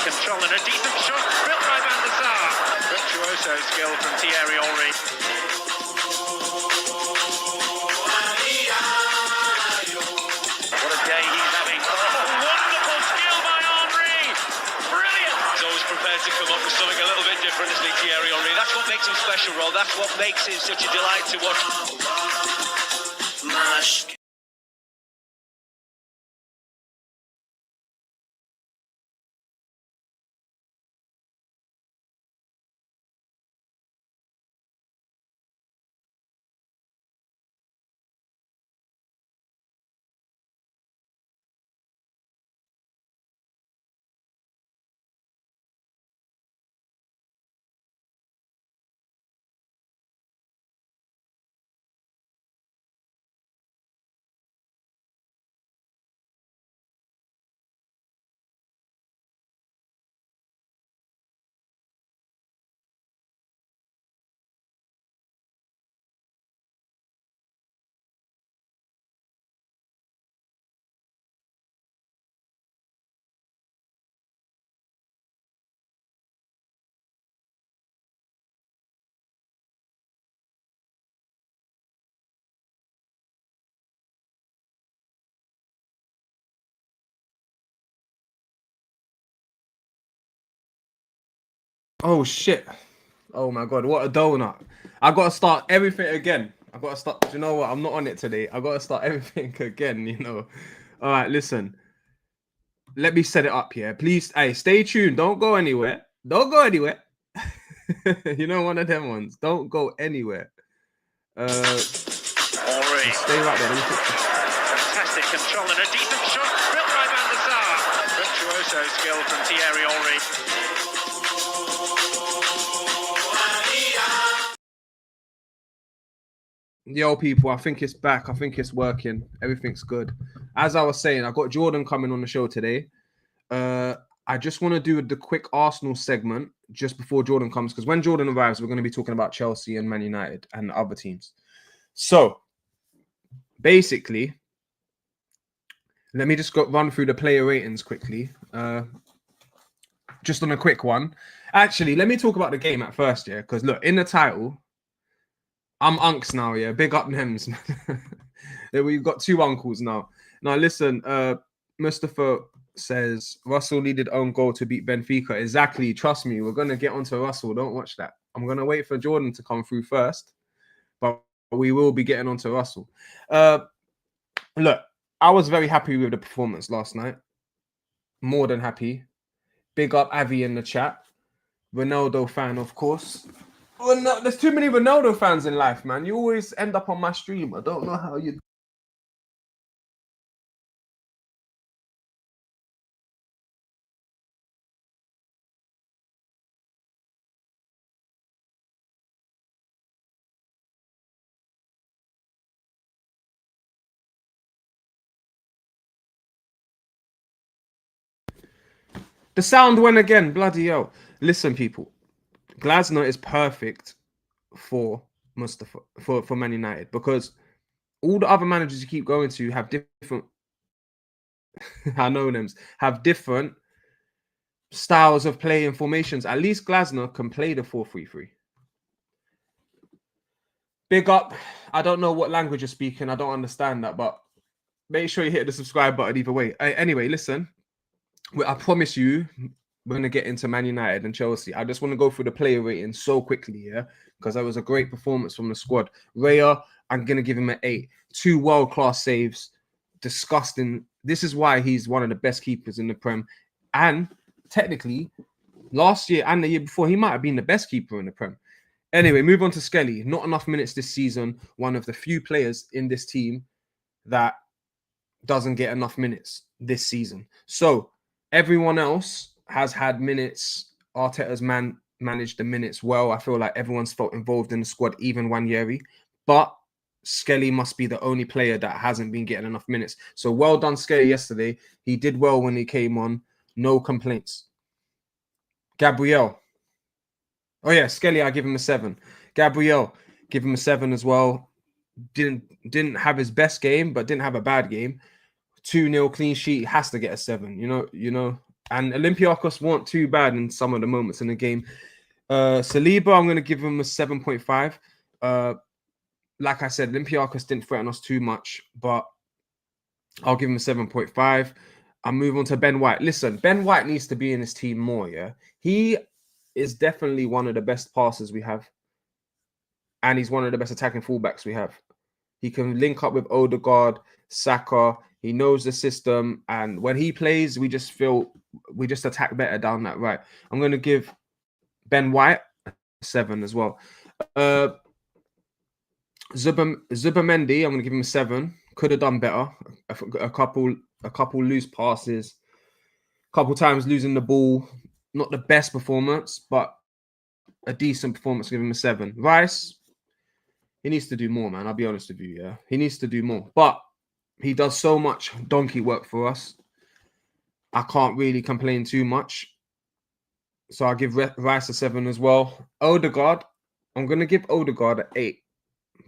control and a decent shot built by Van der Sar. Virtuoso skill from Thierry Henry. What a day he's having. Oh, wonderful skill by Henry. Brilliant. He's always prepared to come up with something a little bit different, isn't he, Thierry Henry? That's what makes him special, Roll. That's what makes him such a delight to watch. Oh shit. Oh my god, what a donut. I gotta start everything again. I gotta start. Do you know what? I'm not on it today. I gotta start everything again, you know. All right, listen. Let me set it up here. Please, hey, stay tuned. Don't go anywhere. Don't go anywhere. You know, one of them ones. Don't go anywhere. Henry. Stay right there. Fantastic control and a decent shot built by Van der Sar. Virtuoso skill from Thierry Henry. Yo, people, I think it's back. I think it's working. Everything's good. As I was saying, I got Jordan coming on the show today. I just want to do the quick Arsenal segment just before Jordan comes, because when Jordan arrives, we're going to be talking about Chelsea and Man United and other teams. So, basically, let me just run through the player ratings quickly. Just on a quick one. Actually, let me talk about the game at first, yeah? Because, look, in the title, I'm unks now, yeah. Big up Nems. We've got two uncles now. Now, listen, Mustafa says Russell needed own goal to beat Benfica. Exactly. Trust me, we're going to get onto Russell. Don't watch that. I'm going to wait for Jordan to come through first, but we will be getting onto Russell. Look, I was very happy with the performance last night. More than happy. Big up Avi in the chat. Ronaldo fan, of course. Well, no, there's too many Ronaldo fans in life, man. You always end up on my stream. I don't know how you... The sound went again. Bloody hell. Listen, people. Glasner is perfect for Mustafa, for Man United, because all the other managers you keep going to have different... I know them. Have different styles of play and formations. At least Glasner can play the 4-3-3. Big up. I don't know what language you're speaking. I don't understand that, but make sure you hit the subscribe button either way. Anyway, listen. I promise you, we're going to get into Man United and Chelsea. I just want to go through the player rating so quickly, yeah? Because that was a great performance from the squad. Raya, I'm going to give him an 8. 2 world-class saves. Disgusting. This is why he's one of the best keepers in the Prem. And technically, last year and the year before, he might have been the best keeper in the Prem. Anyway, move on to Skelly. Not enough minutes this season. One of the few players in this team that doesn't get enough minutes this season. So, everyone else has had minutes. Arteta's managed the minutes well. I feel like everyone's felt involved in the squad, even Wanyeri. But Skelly must be the only player that hasn't been getting enough minutes. So well done, Skelly, yesterday. He did well when he came on. No complaints. Gabriel. Oh, yeah, Skelly, I give him a 7. Gabriel, give him a 7 as well. Didn't have his best game, but didn't have a bad game. 2-0 clean sheet, has to get a 7. You know, And Olympiacos weren't too bad in some of the moments in the game. Saliba, I'm going to give him a 7.5. Like I said, Olympiacos didn't threaten us too much, but I'll give him a 7.5. I'll move on to Ben White. Listen, Ben White needs to be in his team more, yeah? He is definitely one of the best passers we have. And he's one of the best attacking fullbacks we have. He can link up with Odegaard, Saka. He knows the system. And when he plays, we just attack better down that right. I'm going to give Ben White a 7 as well. Zubamendi, I'm going to give him a 7. Could have done better. A couple loose passes. A couple times losing the ball. Not the best performance, but a decent performance. Give him a 7. Rice, he needs to do more, man. I'll be honest with you, yeah. He needs to do more. But he does so much donkey work for us. I can't really complain too much. So I'll give Rice a 7 as well. Odegaard, I'm going to give Odegaard an 8.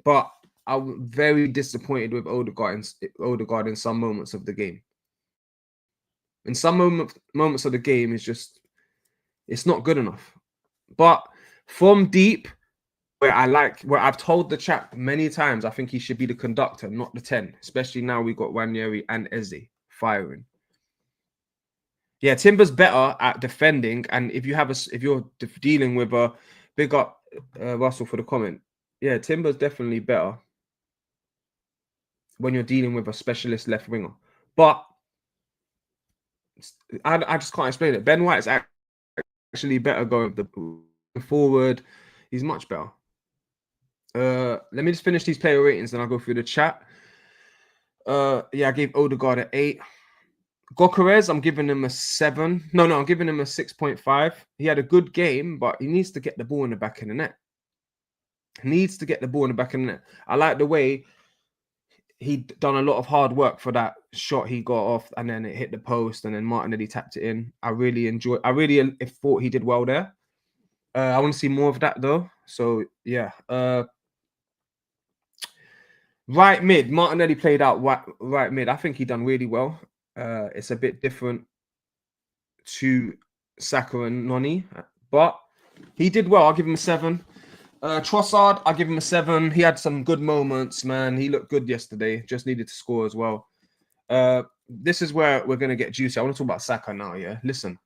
But I'm very disappointed with Odegaard in some moments of the game. In some moments of the game, it's not good enough. But from deep, where I've told the chap many times, I think he should be the conductor, not the 10. Especially now we got Ranieri and Eze firing. Yeah, Timber's better at defending, and if you're dealing with a big up Russell for the comment. Yeah, Timber's definitely better when you're dealing with a specialist left winger. But I just can't explain it. Ben White's actually better going forward. He's much better. Let me just finish these player ratings, then I'll go through the chat. Yeah, I gave Odegaard an 8. Gokares, I'm giving him a 7. No, I'm giving him a 6.5. He had a good game, but he needs to get the ball in the back of the net. I like the way he'd done a lot of hard work for that shot he got off, and then it hit the post, and then Martinelli tapped it in. I really thought he did well there. I want to see more of that though. So yeah. Right mid, Martinelli played out right mid. I think he done really well. It's a bit different to Saka and Noni, but he did well. I'll give him a 7. Trossard, I'll give him a 7. He had some good moments, man. He looked good yesterday. Just needed to score as well. This is where we're going to get juicy. I want to talk about Saka now, yeah? Listen,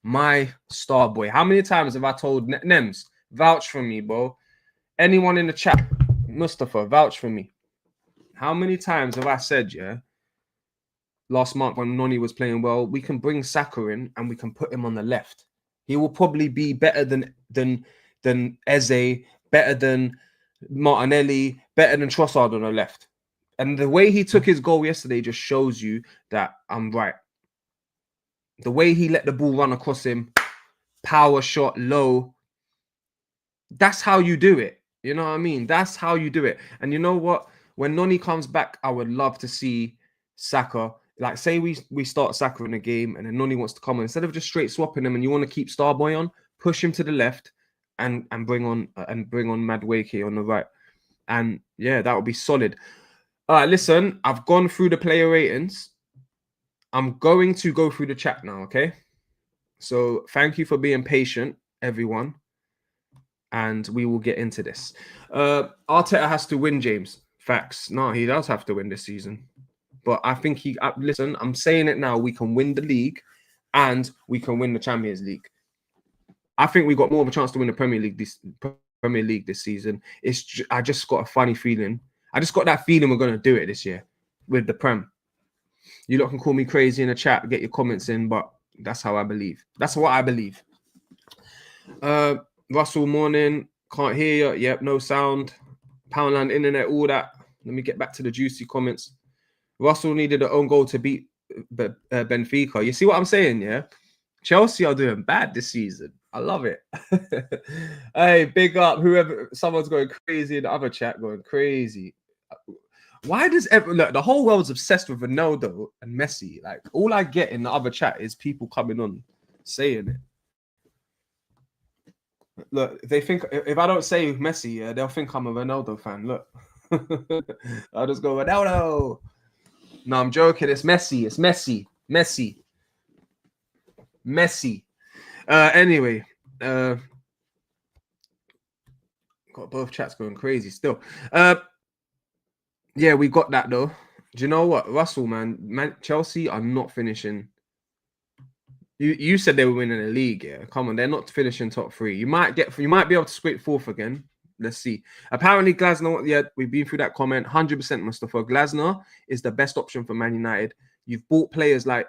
my star boy. How many times have I told Nems, vouch for me, bro? Anyone in the chat, Mustafa, vouch for me. How many times have I said, yeah, last month when Noni was playing well, we can bring Saka in and we can put him on the left. He will probably be better than Eze, better than Martinelli, better than Trossard on the left. And the way he took his goal yesterday just shows you that I'm right. The way he let the ball run across him, power shot, low. That's how you do it. You know what I mean? That's how you do it. And you know what? When Noni comes back, I would love to see Saka. Like, say we start Saka in a game and then Noni wants to come on. Instead of just straight swapping him and you want to keep Starboy on, push him to the left and bring on Madueke on the right. And yeah, that would be solid. All right, listen, I've gone through the player ratings. I'm going to go through the chat now, okay? So thank you for being patient, everyone. And we will get into this. Arteta has to win, James. Facts. No, he does have to win this season. But I think listen, I'm saying it now. We can win the league and we can win the Champions League. I think we got more of a chance to win the Premier League this season. I just got a funny feeling. I just got that feeling we're going to do it this year with the Prem. You lot can call me crazy in the chat, get your comments in, but that's how I believe. That's what I believe. Russell, morning. Can't hear you. Yep, no sound. Poundland, internet, all that. Let me get back to the juicy comments. Russell needed an own goal to beat Benfica. You see what I'm saying, yeah? Chelsea are doing bad this season. I love it. Hey, big up someone's going crazy in the other chat, going crazy. Why does look, the whole world's obsessed with Ronaldo and Messi. Like, all I get in the other chat is people coming on saying it. Look, they think if I don't say Messi, yeah, they'll think I'm a Ronaldo fan. Look. I'll just go Ronaldo. No, I'm joking. It's Messi. It's Messi. Messi. Anyway, got both chats going crazy still. Yeah, we got that though. Do you know what, Russell, man, Chelsea are not finishing. You said they were winning the league, yeah. Come on, they're not finishing top 3. You might be able to scrape 4th again. Let's see. Apparently, Glasner, yeah, we've been through that comment. 100% Mustafa. Glasner is the best option for Man United. You've bought players like,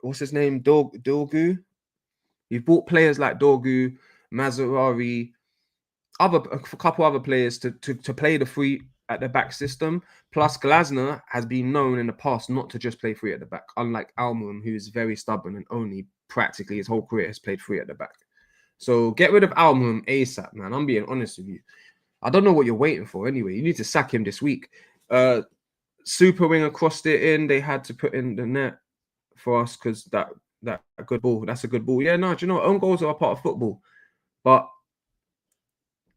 what's his name? Dorgu. You've bought players like Dorgu, Mazarari, a couple other players to play the 3 at the back system. Plus, Glasner has been known in the past not to just play 3 at the back, unlike Almum, who's very stubborn and only practically his whole career has played 3 at the back. So get rid of Almum ASAP, man. I'm being honest with you. I don't know what you're waiting for anyway. You need to sack him this week. Super Winger crossed it in. They had to put in the net for us because that good ball. That's a good ball. Yeah, no, do you know what? Own goals are a part of football. But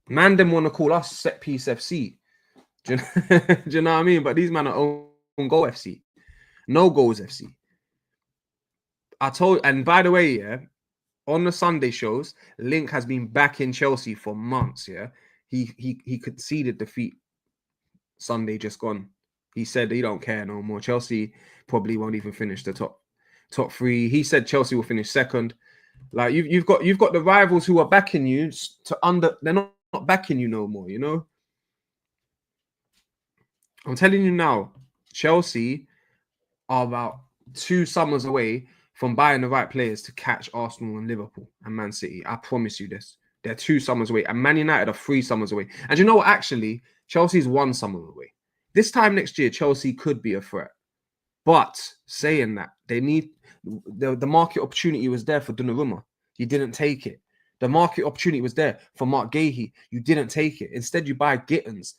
man, them want to call us set piece FC. Do you know what I mean? But these men are own goal FC. No goals FC. I told, and by the way, yeah, on the Sunday shows, Link has been back in Chelsea for months. Yeah, he conceded defeat Sunday just gone. He said he don't care no more. Chelsea probably won't even finish the top 3. He said Chelsea will finish 2nd. Like you've got the rivals who are backing you they're not backing you no more, you know. I'm telling you now, Chelsea are about 2 summers away from buying the right players to catch Arsenal and Liverpool and Man City. I promise you this. They're 2 summers away, and Man United are 3 summers away. And you know what? Actually, Chelsea's 1 summer away. This time next year, Chelsea could be a threat. But saying that, they need the market opportunity was there for Donnarumma. You didn't take it. The market opportunity was there for Mark Gahey. You didn't take it. Instead, you buy Gittins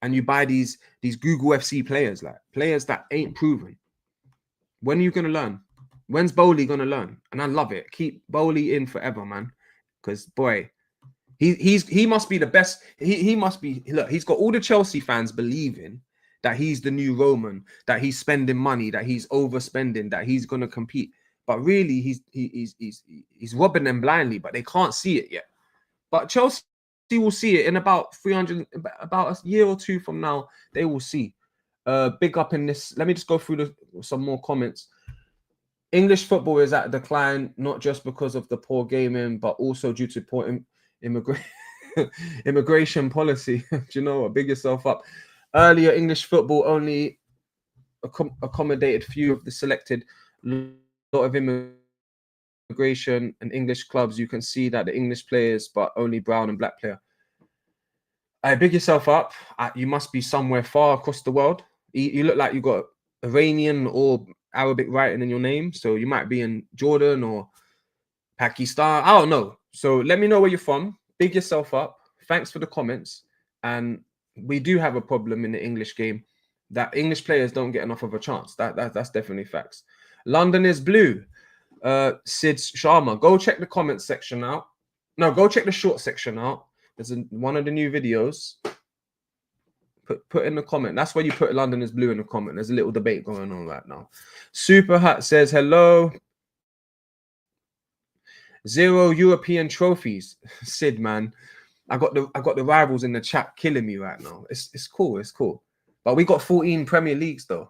and you buy these Google FC players, like players that ain't proven. When are you gonna learn? When's Bowley gonna learn? And I love it. Keep Bowley in forever, man. Because boy, he must be the best. He must be. Look, he's got all the Chelsea fans believing that he's the new Roman, that he's spending money, that he's overspending, that he's gonna compete. But really, he's robbing them blindly. But they can't see it yet. But Chelsea will see it in about a year or 2 from now. They will see. Big up in this. Let me just go through some more comments. English football is at decline, not just because of the poor gaming, but also due to poor immigration policy. Do you know what? Big yourself up. Earlier, English football only accommodated few of the selected. Lot of immigration and English clubs. You can see that the English players, but only brown and black player. Big yourself up. You must be somewhere far across the world. You look like you got Iranian or Arabic writing in your name, so you might be in Jordan or Pakistan. I don't know. So let me know where you're from. Big yourself up. Thanks for the comments. And we do have a problem in the English game that English players don't get enough of a chance. That's definitely facts. London is blue. Sid Sharma, go check the comment section out. No, go check the short section out. There's one of the new videos. Put in the comment. That's where you put London is blue in the comment. There's a little debate going on right now. Super Hat says hello. 0 European trophies. Sid, man, I got the rivals in the chat killing me right now. It's cool. It's cool. But we got 14 Premier Leagues though.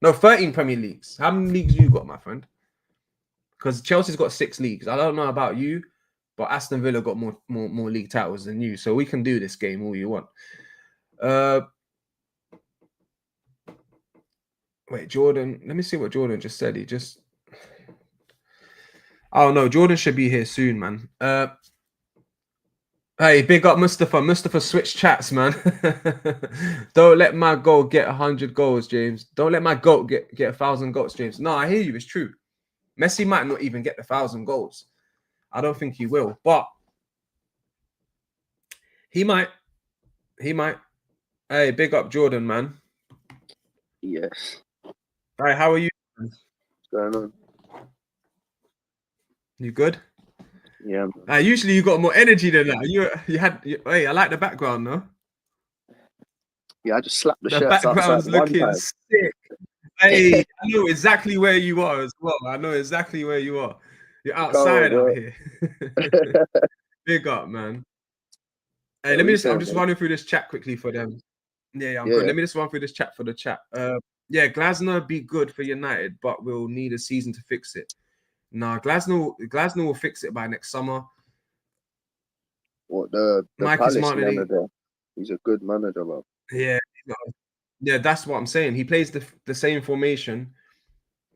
No, 13 Premier Leagues. How many leagues you got, my friend? Because Chelsea's got 6 leagues. I don't know about you, but Aston Villa got more league titles than you. So we can do this game all you want. Wait, Jordan. Let me see what Jordan just said. He just. Oh no, Jordan should be here soon, man. Hey, big up Mustafa. Mustafa switch chats, man. Don't let my goal get 100 goals, James. Don't let my goat get 1,000 goals, James. No, I hear you. It's true. Messi might not even get the 1,000 goals. I don't think he will, but he might. He might. Hey, big up Jordan, man. Yes. All right, how are you? What's going on? You good? Yeah. Usually you got more energy than that. Hey, I like the background, no? Yeah, I just slapped the The shirts background's outside one looking time. sick. Hey, I know exactly where you are as well. I know exactly where you are. You're outside on, out bro. here. Big up, man. Hey, Yeah, let what me you just. I'm saying, just bro? running through this chat quickly for them. Yeah, I'm Yeah, good. Let me just run through this chat for the chat. Yeah, Glasner be good for United, but we'll need a season to fix it. Nah, Glasner will fix it by next summer. what the Mike is Palace Martinelli. manager? He's a good manager, bro. Yeah, yeah, that's what I'm saying. He plays the same formation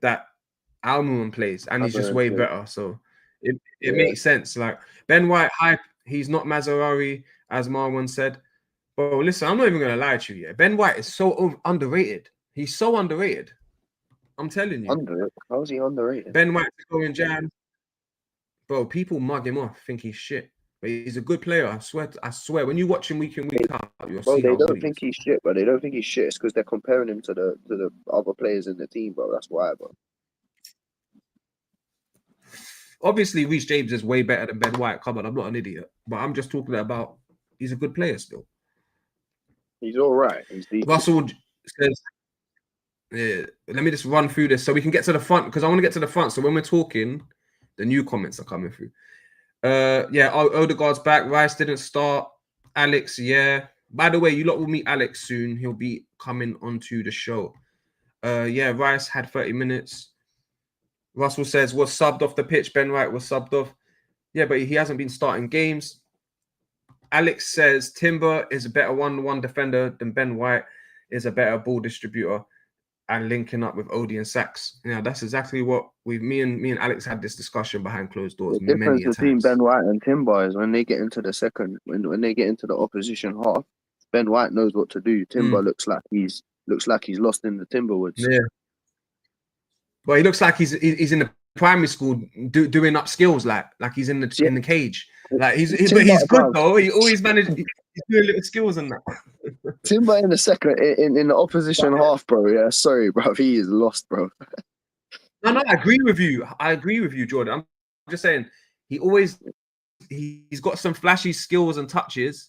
that Almiron plays, and he's just way better. So it Yeah, makes sense. Like Ben White hype, he's not Mazzarari, as Marwan said. But listen, I'm not even gonna lie to you. Yeah, Ben White is so underrated. He's so underrated. I'm telling you. under it. How's he underrated? Ben White's going jam. Bro, people mug him off, think he's shit. But he's a good player. I swear. When you watch him week in, week out, you'll Bro, see they how good don't he think is. he's shit, bro. They don't think he's shit. It's because they're comparing him to the other players in the team, bro. That's why, bro. Obviously, Reece James is way better than Ben White. Come on, I'm not an idiot. But I'm just talking about he's a good player still. He's all right. He's decent. Russell says, yeah, let me just run through this so we can get to the front, because I want to get to the front. So when we're talking, the new comments are coming through. Yeah, Odegaard's back. Rice didn't start. Alex, yeah. By the way, you lot will meet Alex soon. He'll be coming onto the show. Yeah, Rice had 30 minutes. Russell says was subbed off the pitch. Ben White was subbed off. Yeah, but he hasn't been starting games. Alex says Timber is a better one-on-one defender than Ben White, is a better ball distributor, and linking up with Odie and Sachs. Yeah, that's exactly what me and Alex had this discussion behind closed doors The difference many a between times. Ben White and Timber is when they get into the second, when they get into the opposition half, Ben White knows what to do. Timber looks like he's lost in the Timberwoods. Yeah. Well, he looks like he's in the primary school doing up skills, like he's in the cage. Like but he's good though. He always managed. He's doing little skills and that. Timber in the second in the opposition half, bro. Yeah, sorry, bro. He is lost, bro. No, I agree with you. I agree with you, Jordan. I'm just saying he's got some flashy skills and touches,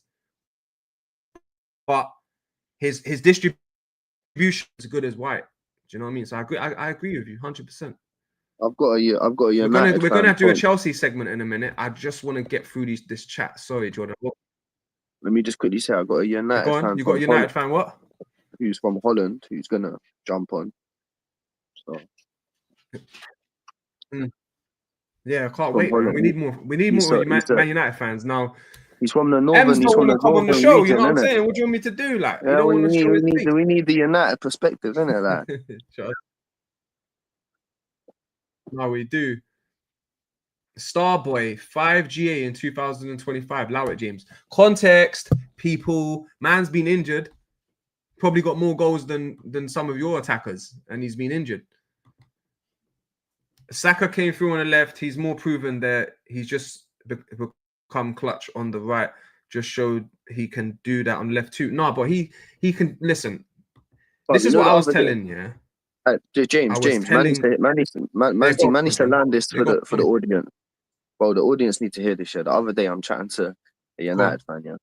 but his distribution is as good as White. Do you know what I mean? So I agree with you 100%. I've got a United. We're gonna do a Chelsea segment in a minute. I just want to get through this chat. Sorry, Jordan. Let me just quickly say, I got a United Go on. fan. You got a United fan? What? Who's from Holland? Who's gonna jump on? So. Yeah, I can't wait, man. We need more. We need more Man United fans now. He's from the northern. He's from the come on the show. Region, you know what I'm saying? What do you want me to do? Like, yeah, you don't want to show his face. We need the United perspective, innit? Like, no, we do. Starboy 5GA in 2025. Allow it, James. Context, people. Man's been injured. Probably got more goals than some of your attackers, and he's been injured. Saka came through on the left. He's more proven that he's just become clutch on the right. Just showed he can do that on the left too. No, but he can listen. This is what I was telling you. James, Manny said land this for the audience. Well, the audience need to hear this shit. The other day, I'm chatting to a United fan. Yeah,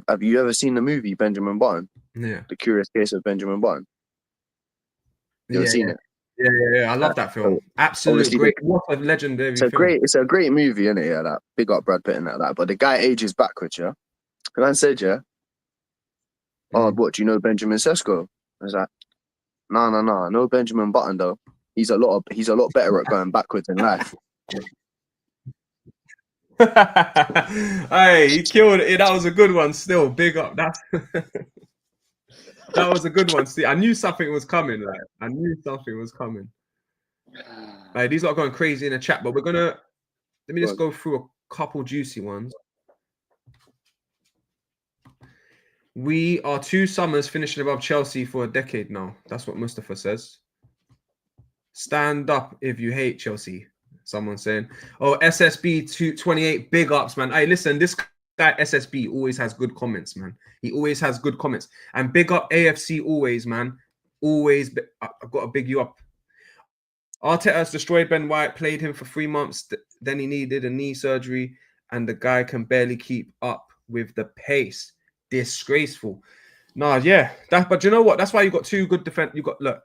have you ever seen the movie Benjamin Button? Yeah, The Curious Case of Benjamin Button. You ever seen it? Yeah. I love that film. Absolutely great. What a legendary film. It's a great movie, isn't it? Yeah, that big up Brad Pitt and that. But the guy ages backwards. Yeah, and I said, yeah. Oh, what, do you know Benjamin Sesko? I was like, no. I know Benjamin Button though. He's a lot better at going backwards in life. Hey, he killed it. That was a good one. Still, big up. That was a good one. See, I knew something was coming. Like, I knew something was coming. Like, these are going crazy in the chat, but let me just go through a couple juicy ones. We are 2 summers finishing above Chelsea for a decade now. That's what Mustafa says. Stand up if you hate Chelsea. Someone saying, oh, SSB 228, big ups, man. Hey, listen, this guy SSB always has good comments, man. He always has good comments. And big up AFC always, man. Always, I've got to big you up. Arteta's destroyed Ben White, played him for 3 months. Then he needed a knee surgery, and the guy can barely keep up with the pace. Disgraceful. Nah, yeah. But you know what? That's why you got 2 good defense. Look,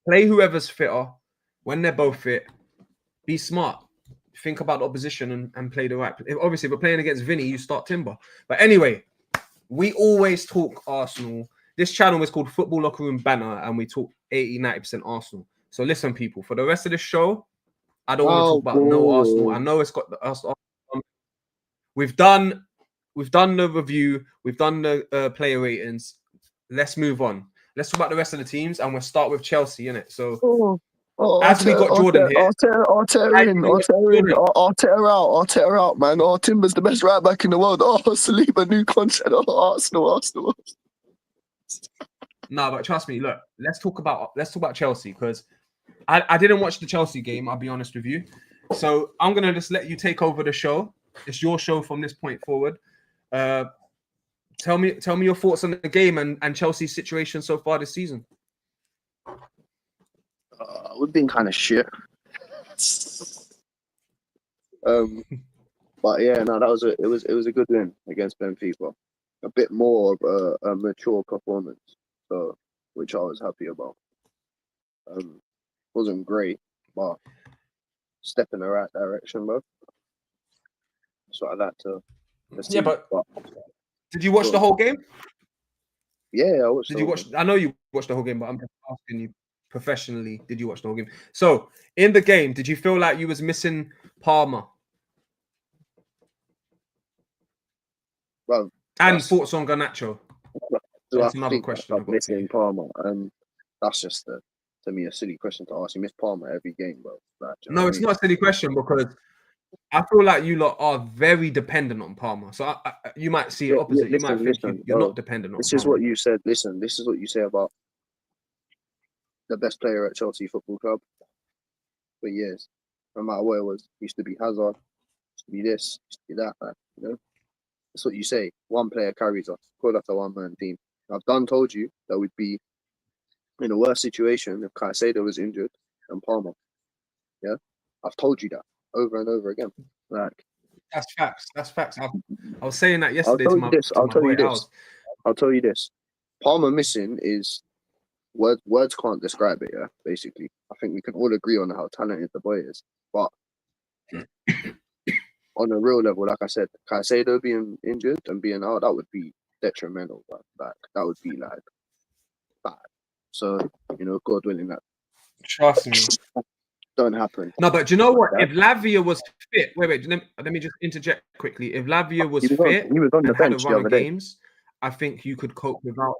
play whoever's fitter when they're both fit. Be smart. think about the opposition and play the right. Obviously, if we're playing against Vinny, you start Timber. But anyway, we always talk Arsenal. This channel is called Football Locker Room Banner, and we talk 80-90% Arsenal. So listen, people, for the rest of the show, I don't want to talk about no Arsenal. I know it's got the us. We've done the review. We've done the player ratings. Let's move on. Let's talk about the rest of the teams, and we'll start with Chelsea, innit? So as we got Jordan here, I'll tear out, man. Oh, Timber's the best right back in the world. Oh, Saliba, new contract. Oh, Arsenal. No, but trust me. Look, let's talk about Chelsea, because I didn't watch the Chelsea game. I'll be honest with you. So I'm gonna just let you take over the show. It's your show from this point forward. Tell me your thoughts on the game and Chelsea's situation so far this season. We've been kind of shit. But yeah, no, it was a good win against Benfica. A bit more of a mature performance, so which I was happy about. Wasn't great, but step in the right direction, bro. That's what I like to see. Yeah, but did you watch the whole game? Yeah, I watched. Did you watch? I know you watched the whole game, but I'm just asking you professionally. Did you watch the whole game? So in the game, did you feel like you was missing Palmer? Well, and thoughts on Garnacho? That's another question. I'm missing Palmer, and that's just to me a silly question to ask. You miss Palmer every game, bro. Like, no, it's not a silly question, because I feel like you lot are very dependent on Palmer. So you might see it opposite. You might think you're not dependent on This Palmer. is what you said. Listen, this is what you say about the best player at Chelsea Football Club for years. No matter what it was, used to be Hazard, used to be this, used to be that, man. You know, that's what you say. One player carries us. Call us a one-man team. I've told you that we'd be in a worse situation if Caicedo was injured than Palmer. Yeah, I've told you that over and over again. Like, that's facts. That's facts. I was saying that yesterday I'll to my boy House. I'll tell you this. Palmer missing is words can't describe it. Yeah, basically, I think we can all agree on how talented the boy is. But on a real level, like I said, Caicedo being injured and being out, that would be detrimental. Like that would be like bad. So, you know, God willing, that trust me, don't happen. No, but do you know what? If Lavia was fit, wait, let me just interject quickly. If Lavia was fit, he was on the bench the other games, I think you could cope without.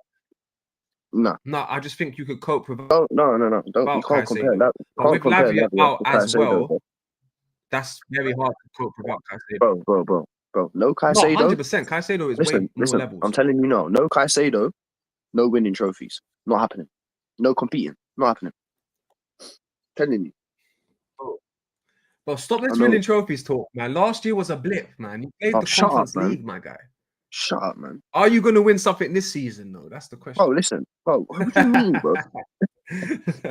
No, I just think you could cope with. No. Don't, you can't compare that. But with Lavia out as well, that's very hard to cope without Caicedo. Bro. No Caicedo. No, 100%. Caicedo is way more levels. I'm telling you now. No Caicedo, no winning trophies. Not happening. No competing. Not happening. Telling you. But stop this winning trophies talk, man. Last year was a blip, man. You played the Conference League, my guy. Shut up, man. Are you going to win something this season, though? That's the question. Oh, listen. Bro, what do you mean, bro?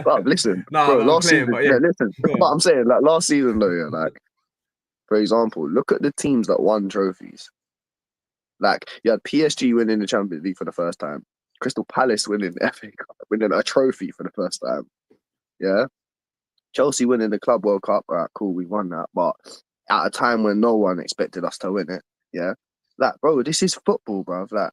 Bro, listen. Bro, last season, but yeah, listen. But I'm saying, like, last season, though, yeah, like, for example, look at the teams that won trophies. Like, you had PSG winning the Champions League for the first time. Crystal Palace winning the FA Cup, winning a trophy for the first time. Yeah? Chelsea winning the Club World Cup. All right, cool, we won that. But at a time when no one expected us to win it. Yeah? Like, bro, this is football, bro. Like,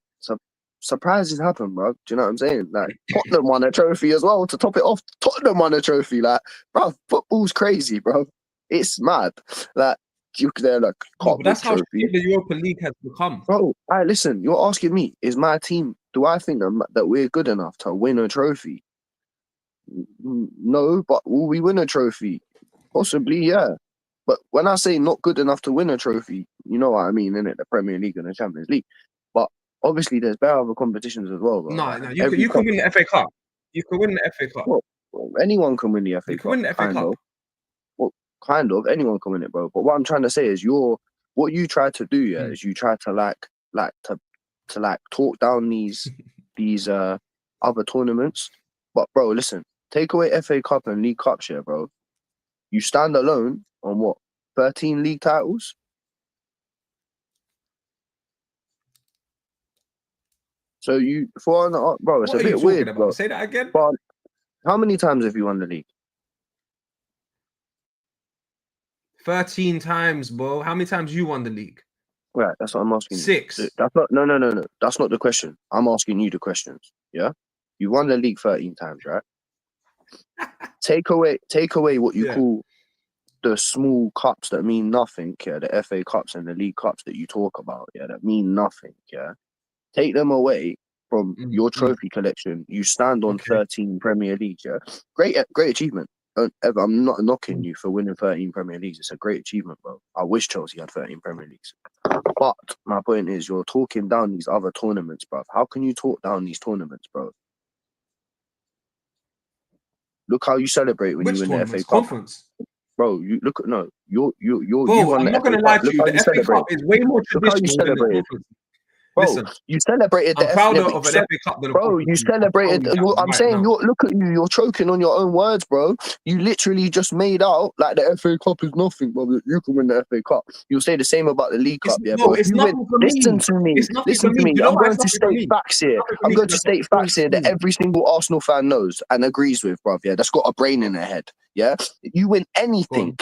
surprises happen, bro. Do you know what I'm saying? Like, Tottenham won a trophy as well. To top it off, Tottenham won a trophy. Like, bro, football's crazy, bro. It's mad. Like, they're like, but that's how the Europa League has become. Bro, listen, you're asking me, is my team, do I think that we're good enough to win a trophy? No, but will we win a trophy? Possibly, yeah. But when I say not good enough to win a trophy, you know what I mean, innit? The Premier League and the Champions League. But obviously, there's better other competitions as well. Bro. No, you can win the FA Cup. You can win the FA Cup. Well, anyone can win the FA Cup. You can win the FA Cup. Well, kind of. Anyone can win it, bro. But what I'm trying to say is, what you try to do, is you try to talk down these other tournaments. But bro, listen, take away FA Cup and League Cups here, bro. You stand alone on what? 13 league titles? So bro, it's a bit weird, bro. Say that again. But how many times have you won the league? 13 times, bro. How many times you won the league? Right, that's what I'm asking you. 6. That's not no. That's not the question. I'm asking you the questions. Yeah, you won the league 13 times, right? Take away what you Yeah. call the small cups that mean nothing. Yeah, the FA Cups and the League Cups that you talk about. Yeah, that mean nothing. Yeah, take them away from your trophy collection. You stand on 13 Premier Leagues. Yeah, great achievement. I'm not knocking you for winning 13 Premier Leagues. It's a great achievement, bro. I wish Chelsea had 13 Premier Leagues. But my point is, you're talking down these other tournaments, bro. How can you talk down these tournaments, bro? Look how you celebrate when you Which win the FA tournaments? Cup, Conference. bro. You look at you Bro, won I'm the not FA gonna lie Cup. to Look you. how The you FA celebrate. Cup is way more Look how you traditional than the celebrated. conference. Bro, Listen, you celebrated I'm prouder of an FA Cup than a bro, conference. you League. I'm celebrated. telling you that I'm right saying, now. look at you. You're choking on your own words, bro. You literally just made out like the FA Cup is nothing, bro. You can win the FA Cup. You'll say the same about the League Cup, yeah. No, But if it's you win, nothing for listen me. to me. It's nothing for Listen to me. me. You know I'm why going it's to nothing for state me? facts here. Nothing for I'm me going because to I've got state facts here that 14. every single Arsenal fan knows and agrees with, bro. Yeah, that's got a brain in their head. Yeah, you win anything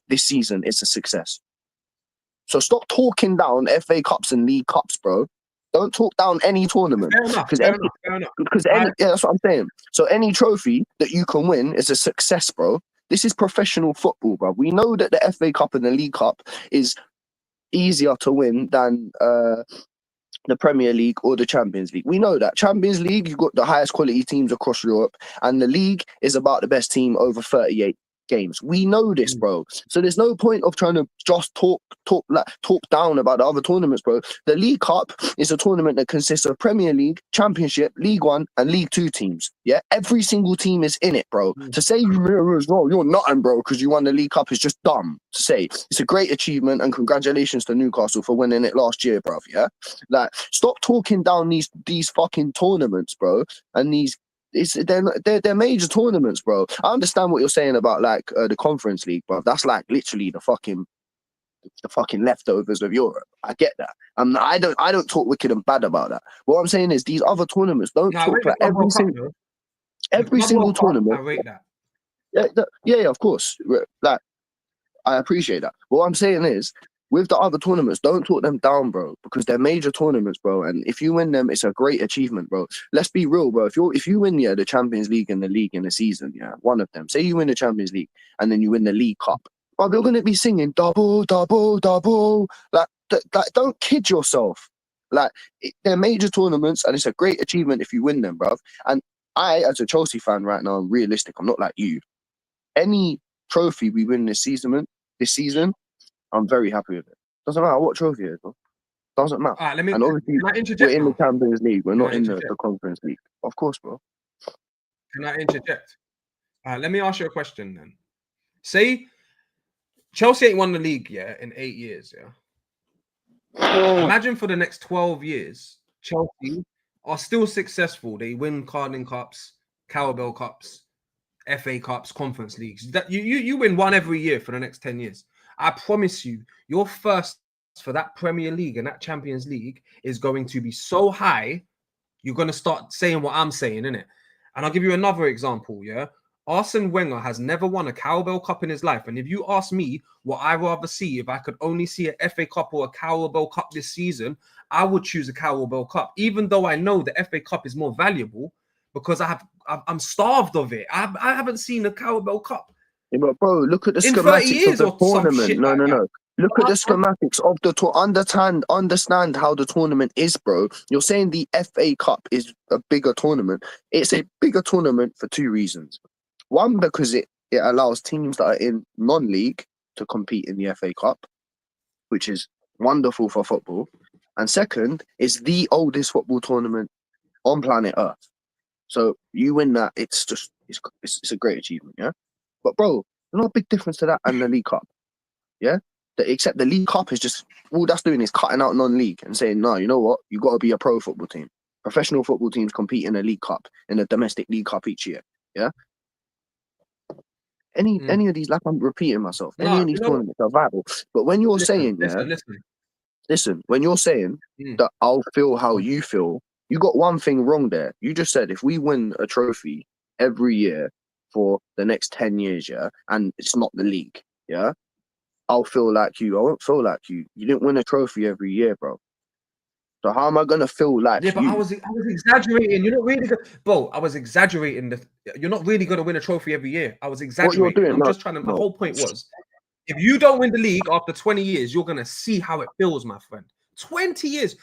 this season, it's a success. So stop talking down FA Cups and League Cups, bro. Don't talk down any tournament. Fair enough. Because that's what I'm saying. So any trophy that you can win is a success, bro. This is professional football, bro. We know that the FA Cup and the League Cup is easier to win than the Premier League or the Champions League. We know that. Champions League, you've got the highest quality teams across Europe, and the league is about the best team over 38 games. We know this, bro. So there's no point of trying to just talk down about the other tournaments, bro. The League Cup is a tournament that consists of Premier League, Championship, League One, and League Two teams. Yeah, every single team is in it, bro. To say you mirror as well, you're nothing, bro, because you won the League Cup is just dumb to say. It's a great achievement, and congratulations to Newcastle for winning it last year, bro. Yeah, like stop talking down these fucking tournaments, bro, and they're major tournaments, bro. I understand what you're saying about like the Conference League, bro. That's like literally the fucking leftovers of Europe. I get that. I don't talk wicked and bad about that. What I'm saying is these other tournaments don't talk like every single tournament. I rate that. Yeah, of course. Like I appreciate that. What I'm saying is, with the other tournaments, don't talk them down, bro, because they're major tournaments, bro. And if you win them, it's a great achievement, bro. Let's be real, bro. If you win the Champions League and the league in a season, one of them. Say you win the Champions League and then you win the League Cup, bro, you're gonna be singing double, double, double. Like don't kid yourself. Like they're major tournaments, and it's a great achievement if you win them, bro. And I, as a Chelsea fan right now, I'm realistic. I'm not like you. Any trophy we win this season, I'm very happy with it. Doesn't matter what trophy it is, bro. Doesn't matter. All right, And obviously, can I interject we're in the now? Champions League. We're Can not I in the interject? Conference League. Of course, bro. Can I interject? Let me ask you a question then. Say Chelsea ain't won the league in 8 years. Imagine for the next 12 years, Chelsea are still successful. They win Carling Cups, Carabao Cups, FA Cups, Conference Leagues. That you win one every year for the next 10 years. I promise you, your first for that Premier League and that Champions League is going to be so high, you're going to start saying what I'm saying, innit? And I'll give you another example, Arsene Wenger has never won a Carabao Cup in his life. And if you ask me what I rather see, if I could only see an FA Cup or a Carabao Cup this season, I would choose a Carabao Cup, even though I know the FA Cup is more valuable because I'm starved of it. I haven't seen a Carabao Cup. Yeah, but bro, look at the in 30 schematics years of the or some tournament. shit No. like that. Look at the schematics of the tournament. Understand how the tournament is, bro. You're saying the FA Cup is a bigger tournament. It's a bigger tournament for two reasons. One, because it allows teams that are in non-league to compete in the FA Cup, which is wonderful for football. And second, it's the oldest football tournament on planet Earth. So you win that, it's a great achievement, yeah? But bro, there's not a big difference to that and the League Cup, yeah? Except the League Cup is just, all that's doing is cutting out non-league and saying, no, you know what? You got to be a pro football team. Professional football teams compete in a League Cup, in a domestic League Cup each year, yeah? Any of these, like I'm repeating myself, any of these tournaments are viable. But when you're saying, listen, when you're saying that I'll feel how you feel, you got one thing wrong there. You just said if we win a trophy every year for the next 10 years, and it's not the league, yeah, I'll feel like you. I won't feel like you. You didn't win a trophy every year, bro. So how am I gonna feel like Yeah, but I you? was exaggerating. You're not really good, bro. I was exaggerating. You're not really gonna win a trophy every year. I was What you're exaggerating. doing? I'm No, just trying to. My no. whole point was, if you don't win the league after 20 years, you're gonna see how it feels, my friend. 20 years.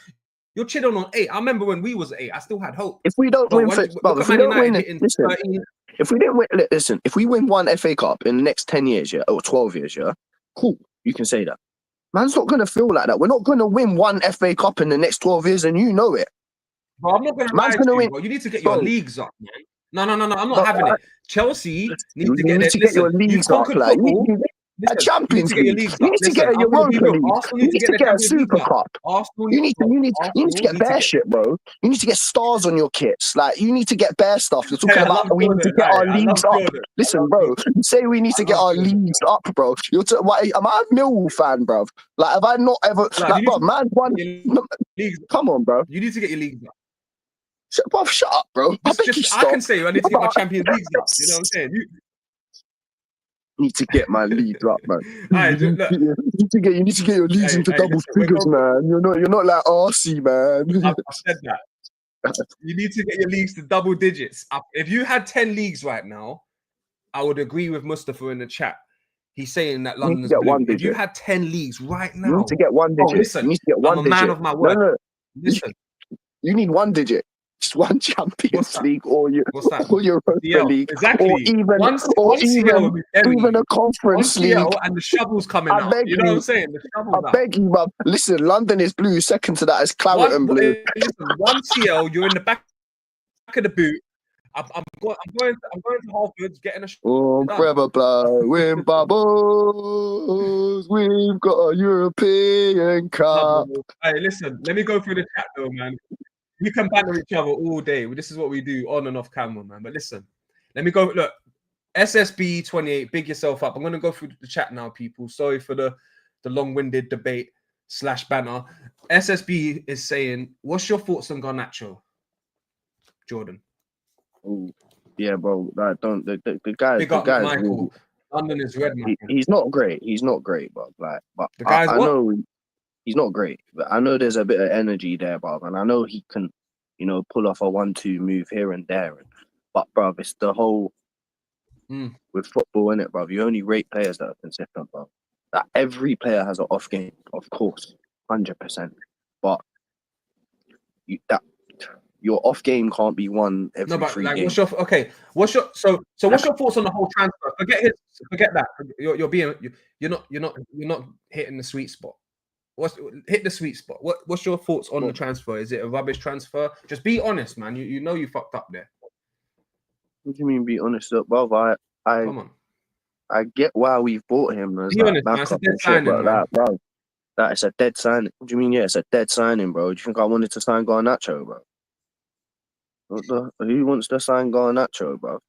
You're chilling on 8. I remember when we was 8. I still had hope. If we don't But win, when, bro, look if at we Man don't win United it, hitting listen. 13. If we didn't win, listen. If we win one FA Cup in the next 10 years, yeah, or 12 years, yeah, cool. You can say that. Man's not gonna feel like that. We're not gonna win one FA Cup in the next 12 years, and you know it. But I'm not gonna lie Man's to gonna you, win, bro. You need to get your bro. leagues up, man. No. I'm not But having it. Chelsea need you to get need their. to get your Listen, you've leagues up, conquered like football. a Listen, you need Champions to get your League. leagues You up. need to Listen, get a I'm gonna be Europa real. League. Arsenal You need to need get to their get a Champions Leagues Super up. Cup. Arsenal, You need to Arsenal get need to bare get. shit, bro. You need to get stars on your kits. Like you need to get bare stuff. You're Hey, talking I about love we need to Jordan. get Hey, our I love leagues up. Jordan. Listen, bro. You say we need to I get love our Jordan. leagues up, bro. Why am I a Millwall fan, bro? Like have I not ever Like, like, you need bro? to Man, one. get your leagues. Come on, bro. You need to get your leagues up. Shut up, bro. I beg you, I stop. can say I need to get my Champions Leagues up. You know what I'm saying? You Need to get my leagues up, man. Alright, look. You need to get your leagues into double Listen, figures, man. You're not like RC, man. I've said that. You need to get your leagues to double digits. If you had 10 leagues right now, I would agree with Mustafa in the chat. He's saying that You need to London's get blue. one If you digit. had 10 leagues right You now, need to get one oh, digit. listen, You need to get I'm one a digit. man of my word. No. Listen, You need one digit. Just one what's Champions that? League or What's that? Europa CL. League Exactly. or even One CL would be even a One Conference League. CL and the shovel's coming I out. beg You know what I'm you. saying? The I shovel's out. beg you, bruv. Listen, London is blue. Second to that is claret and blue. Listen, one CL, you're in the back of the boot. I'm going to Harvard, getting a shot. Oh, Done. forever blowing bubbles. We've got a European Cup. Hey, listen, let me go through the chat though, man. We can banter each other all day. This is what we do on and off camera, man. But listen, let me go. Look, SSB 28, big yourself up. I'm going to go through the chat now, people. Sorry for the long-winded debate / banner. SSB is saying, what's your thoughts on Garnacho, Jordan? Ooh, yeah, bro. Like, don't the guy. Big The up, guy's Michael. really, London is red, man. he's not great. He's not great, but The guy's I what? know he's not great. But I know there's a bit of energy there, bro, and I know he can, pull off a 1-2 move here and there. But, bro, it's the whole with football in it, bro. You only rate players that are consistent, bro. That every player has an off game, of course, 100%. But your off game can't be won every 3 games. What's your thoughts on the whole transfer? Forget that. You're not hitting the sweet spot. Hit the sweet spot. What's your thoughts on the transfer? Is it a rubbish transfer? Just be honest, man. You know you fucked up there. What do you mean be honest, bro? Come on. I get why we've bought him as Be honest, man. It's a backup dead and shit, signing, but man. bro, that is a dead signing. What do you mean? Yeah, it's a dead signing, bro. Do you think I wanted to sign Garnacho, bro? Who wants to sign Garnacho, bro?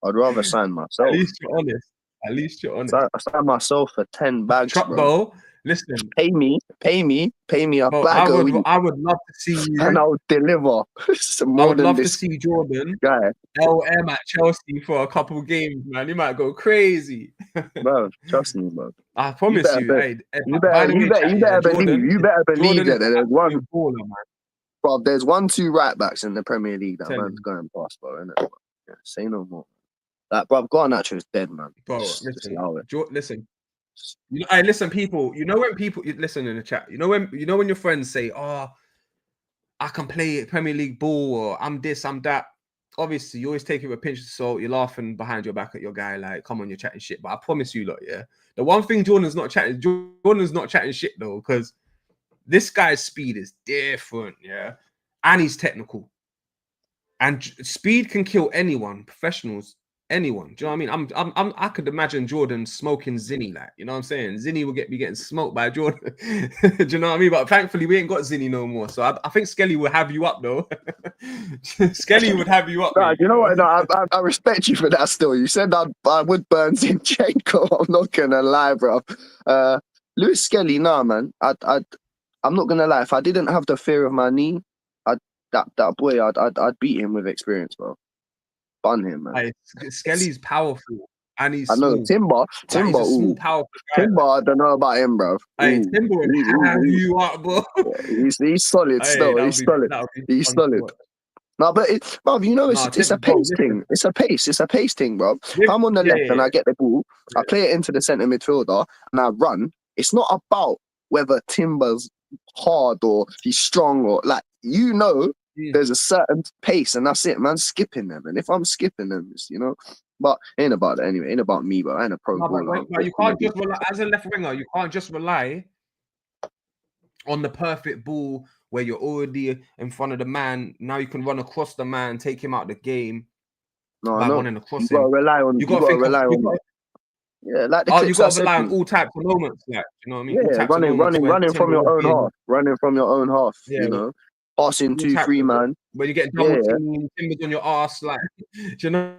I'd rather sign myself. At least you're honest. I sign myself for 10 bags, bro. Listen, pay me a bro, bag a week, I would love to see you, and I'll deliver. I would love to see Jordan guy, LM at Chelsea for a couple games, man. You might go crazy, bro. Trust me, bro. I promise you. You better believe that there's one. Baller, man. Bro, there's 1-2 right backs in the Premier League that man's going past, bro. Innit? Yeah, say no more. Like, bro, Garnacho is dead, man. Bro, listen. Listen, people. You know when people listen in the chat. You know when your friends say, "Oh, I can play Premier League ball," or "I'm this, I'm that." Obviously, you always take it with a pinch of salt. You're laughing behind your back at your guy, like, "Come on, you're chatting shit." But I promise you, look, yeah, the one thing Jordan's not chatting shit though, because this guy's speed is different, yeah, and he's technical, and speed can kill anyone, professionals. Anyone, do you know what I mean? I could imagine Jordan smoking Zinni, like, you know what I'm saying? Zinni will be getting smoked by Jordan. Do you know what I mean? But thankfully, we ain't got Zinni no more. So I think Skelly will have you up, though. Skelly would have you up. Nah, you know what? No, I respect you for that. Still, you said I would burn Zinchenko. I'm not gonna lie, bro. Lewis Skelly, nah, man. I'm not gonna lie. If I didn't have the fear of my knee, that boy, I'd beat him with experience, bro. Bun him, man. Skelly's powerful. and he's I know small. Timber. Like, Timber. he's a small, Ooh. powerful guy. Timber. I don't know about him, bro. Hey, Ooh, Timber will have you up, bro. he's solid Hey, still. He's solid. He's fun to solid. watch. No, but bro, you know, it's a bro, pace thing. It's a pace thing, bro. If I'm on the left and I get the ball, I play it into the centre midfielder and I run. It's not about whether Timber's hard or he's strong or like, you know, there's a certain pace and that's it, man. Skipping them, and if I'm skipping them, it's, you know. But it ain't about that anyway. It ain't about me, bro. I ain't a pro baller. But you can't just rely, as a left winger. You can't just rely on the perfect ball where you're already in front of the man. Now you can run across the man, take him out of the game. No, by no. running across You gotta him. rely on. You gotta rely on. Yeah, like the clips you got to I rely said on all types of moments, like, you know what I mean? Yeah, All types of moments running from your own half. Running from your own half, Yeah, you know. Passing 2-3 man. When you get double team, Timbers on your ass, like, do you know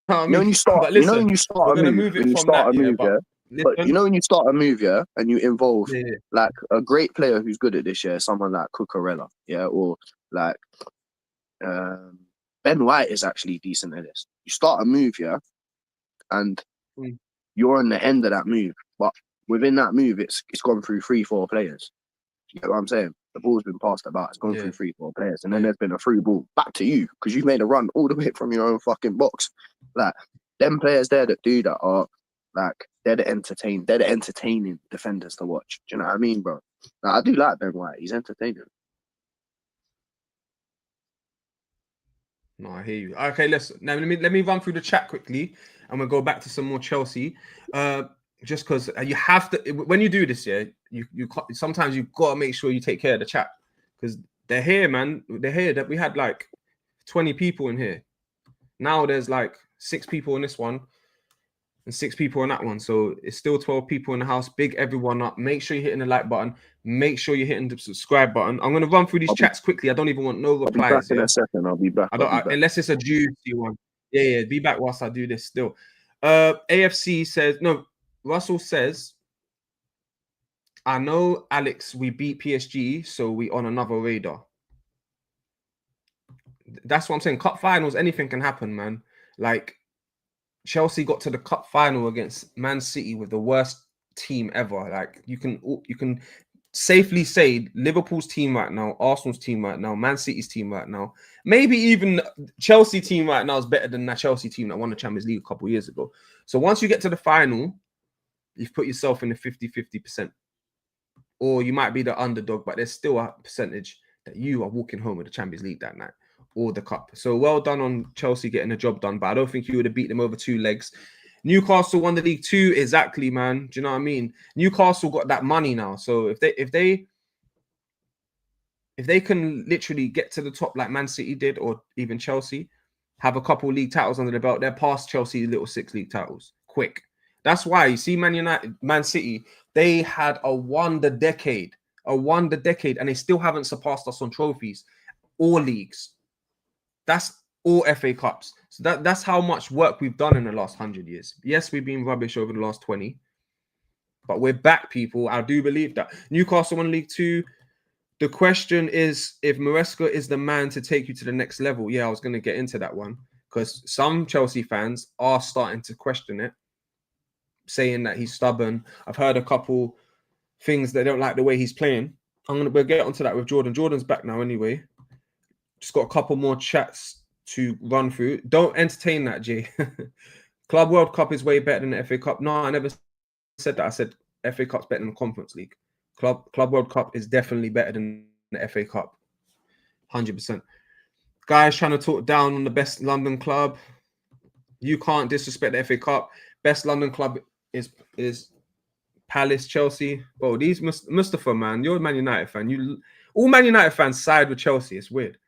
what I mean? You know when you start, but listen, when you start we're a gonna move, move it from that, but you know when you start a move, yeah, and you involve like a great player who's good at this, yeah, someone like Cucurella, yeah, or like Ben White is actually decent at this. You start a move, yeah, and you're on the end of that move, but within that move, it's gone through 3-4 players. You get what I'm saying? The ball's been passed about. It's gone through 3-4 players, and then there's been a free ball back to you because you've made a run all the way from your own fucking box. Like them players there that do that are like they're the entertaining defenders to watch. Do you know what I mean, bro? Like, I do like Ben White. He's entertaining. No, I hear you. Okay, now let me run through the chat quickly, and we'll go back to some more Chelsea. Just because you have to, when you do this, yeah, you sometimes you've got to make sure you take care of the chat because they're here, man. They're here. That we had like 20 people in here. Now there's like 6 people in this one and 6 people in that one. So it's still 12 people in the house. Big everyone up. Make sure you're hitting the like button. Make sure you're hitting the subscribe button. I'm gonna run through these chats quickly. I don't even want no replies. I'll be back in a second. I'll be back. Unless it's a juicy one. Yeah. Be back whilst I do this still. AFC says no. Russell says, I know, Alex, we beat PSG, so we on another radar. That's what I'm saying. Cup finals, anything can happen, man. Like, Chelsea got to the cup final against Man City with the worst team ever. Like, you can safely say Liverpool's team right now, Arsenal's team right now, Man City's team right now, maybe even Chelsea team right now is better than that Chelsea team that won the Champions League a couple of years ago. So once you get to the final, you've put yourself in the 50-50%. Or you might be the underdog, but there's still a percentage that you are walking home with the Champions League that night or the cup. So well done on Chelsea getting the job done, but I don't think you would have beat them over 2 legs. Newcastle won the league too, exactly, man. Do you know what I mean? Newcastle got that money now. So if they can literally get to the top like Man City did, or even Chelsea, have a couple league titles under the belt, they're past Chelsea's little 6 league titles quick. That's why you see Man City, they had a wonder decade, and they still haven't surpassed us on trophies or leagues. That's all FA Cups. So that's how much work we've done in the last 100 years. Yes, we've been rubbish over the last 20, but we're back, people. I do believe that. Newcastle won League 2. The question is if Maresca is the man to take you to the next level. Yeah, I was going to get into that one because some Chelsea fans are starting to question it, saying that he's stubborn. I've heard a couple things they don't like the way he's playing. We'll get onto that with Jordan. Jordan's back now anyway. Just got a couple more chats to run through. Don't entertain that, Jay. Club World Cup is way better than the FA Cup. No, I never said that. I said FA Cup's better than the Conference League. Club World Cup is definitely better than the FA Cup. 100%. Guys trying to talk down on the best London club. You can't disrespect the FA Cup. Best London club is Palace, Chelsea. Bro, these Mustafa, man, you're a Man United fan. All Man United fans side with Chelsea. It's weird.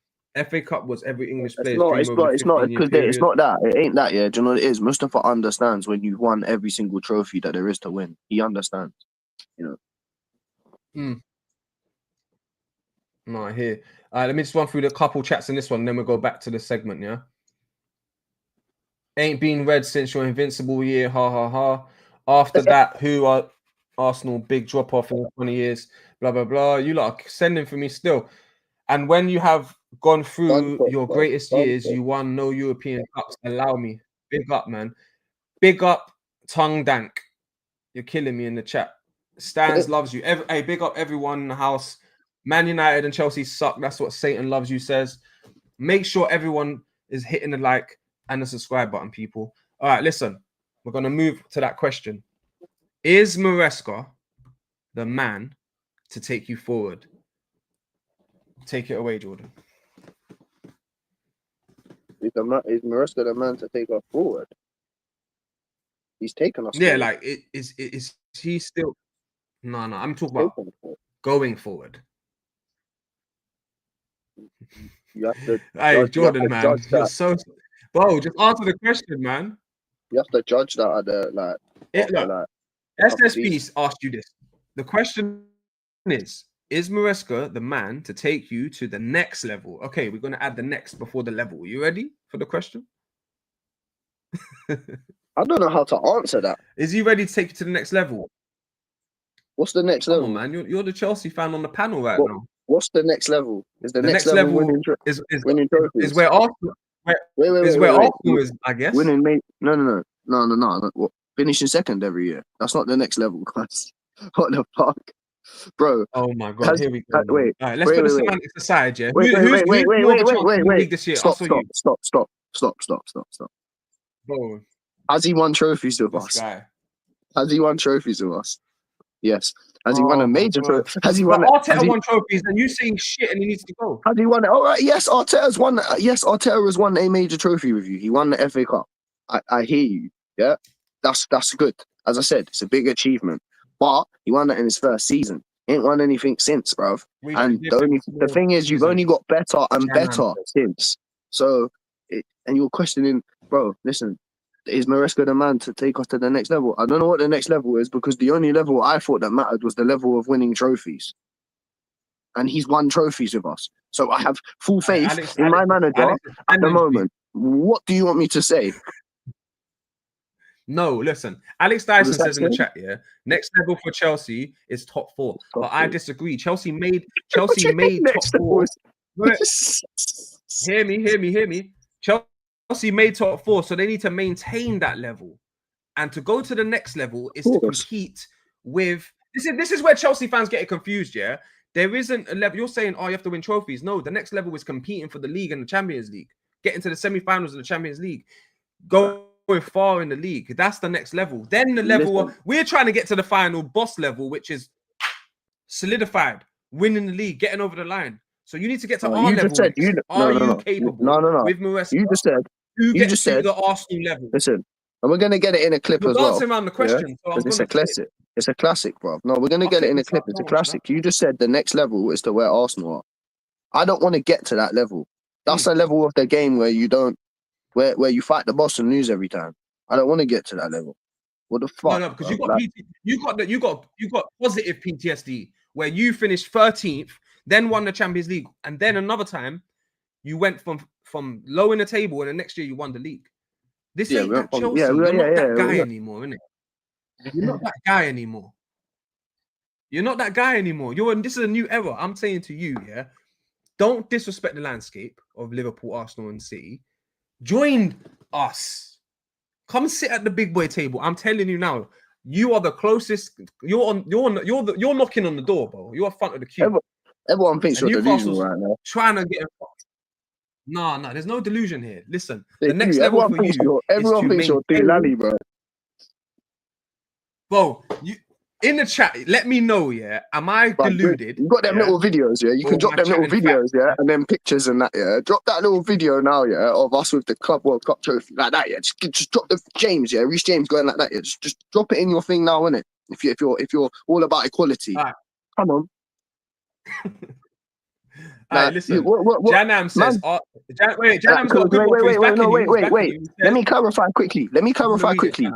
FA Cup was every English player's dream over the 15-year period. It's not that. It ain't that, yeah. Do you know what it is? Mustafa understands when you've won every single trophy that there is to win. He understands, you know. No, I hear. Let me just run through the couple chats in this one, and then we'll go back to the segment, yeah? Ain't been read since your invincible year, ha ha ha. After that, who are Arsenal big drop off in 20 years, blah blah blah. You lot are sending for me still. And when you have gone through your greatest years, you won no European Cups. Allow me. Big up, man. Big up Tongue Dank. You're killing me in the chat. Stans loves you. Hey, big up everyone in the house. Man United and Chelsea suck. That's what Satan loves you says. Make sure everyone is hitting the like and the subscribe button, people. All right, listen. We're going to move to that question. Is Maresca the man to take you forward? Take it away, Jordan. Is Maresca the man to take us forward? He's taken us. Yeah, forward. like is he still? No. I'm talking about going forward. You have to. Hey, Jordan, man, you're so. Bro, just answer the question, man. You have to judge that at the like. SSB asked you this. The question is Maresca the man to take you to the next level? Okay, we're going to add the next before the level. You ready for the question? I don't know how to answer that. Is he ready to take you to the next level? What's the next level? Come on, man. You're the Chelsea fan on the panel now. What's the next level? Is the next level winning trophies? Is where Arsenal Arsenal is, I guess. Winning, no. What? Finishing second every year. That's not the next level, guys. What the fuck, bro? Oh my god, here we go. Wait, all right, let's put the semantics aside, yeah. Wait, this year? Stop. Bro, has he won trophies with us? Has he won trophies with us? Yes. Has he won a major trophy? Has he won? Arteta won trophies, and you saying shit, and he needs to go. Has he won it? All right. Yes, Arteta's won. Yes, Arteta has won a major trophy with you. He won the FA Cup. I hear you. Yeah, that's good. As I said, it's a big achievement. But he won that in his first season. He ain't won anything since, bruv. And the thing is, you've only got better and better since. So, and you're questioning, bro. Listen. Is Maresca the man to take us to the next level? I don't know what the next level is because the only level I thought that mattered was the level of winning trophies. And he's won trophies with us. So I have full faith in my manager at the moment. What do you want me to say? No, listen. Alex Dyson says in the chat, yeah, next level for Chelsea is top 4. But I disagree. Chelsea made top 4. Hear me. Chelsea made top 4, so they need to maintain that level, and to go to the next level is to compete with. This is where Chelsea fans get it confused. Yeah, there isn't a level. You're saying, oh, you have to win trophies. No, the next level is competing for the league and the Champions League, getting to the semi-finals of the Champions League, going far in the league. That's the next level. Then the level we're trying to get to the final boss level, which is solidified, winning the league, getting over the line. So you need to get to our level. Are you capable? No. With Maresca? You just said the Arsenal level. Listen, and we're gonna get it in a clip as well. Dancing around the question. Yeah? So it's a classic. It's a classic, bro. No, we're gonna get it in a clip. It's a classic. You just said the next level is to where Arsenal are. I don't want to get to that level. That's a level of the game where you don't, where you fight the boss and lose every time. I don't want to get to that level. What the fuck? No, because you got positive PTSD where you finished 13th. Then won the Champions League, and then another time, you went from low in the table, and the next year you won the league. This ain't that Chelsea. You're not that guy anymore, innit? You're not that guy anymore. You're not that guy anymore. This is a new era. I'm saying to you, yeah, don't disrespect the landscape of Liverpool, Arsenal, and City. Join us. Come sit at the big boy table. I'm telling you now. You are the closest. You're knocking on the door, bro. You're front of the queue. Everyone thinks you're delusional right now. Trying to get no, there's no delusion here. Listen, the next level for you. Everyone thinks you're Lally, bro. Bro, you in the chat, let me know, yeah. Am I deluded? You got them little videos, yeah. You can drop them little videos, yeah, and then pictures and that, yeah. Drop that little video now, yeah, of us with the Club World Cup trophy like that, yeah. Just drop the James, yeah, Reece James going like that, yeah. Just drop it in your thing now, innit? If you're all about equality, come on. Listen. Janam says, wait. Let me clarify quickly.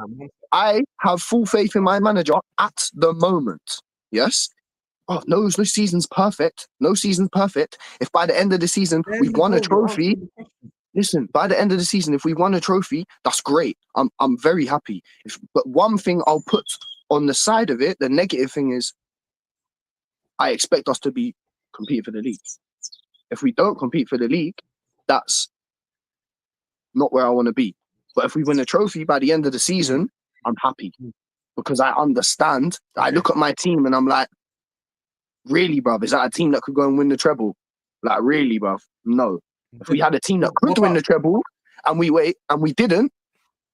I have full faith in my manager at the moment. Yes. Oh, no season's perfect. No season's perfect. If by the end of the season we've won a trophy, listen. By the end of the season, if we won a trophy, that's great. I'm very happy. But one thing I'll put on the side of it, the negative thing is, I expect us to be competing for the league. If we don't compete for the league, that's not where I want to be. But if we win a trophy by the end of the season, I'm happy because I understand. I look at my team and I'm like, really, bruv? Is that a team that could go and win the treble? Like, really, bruv? No. If we had a team that could win the treble and we didn't,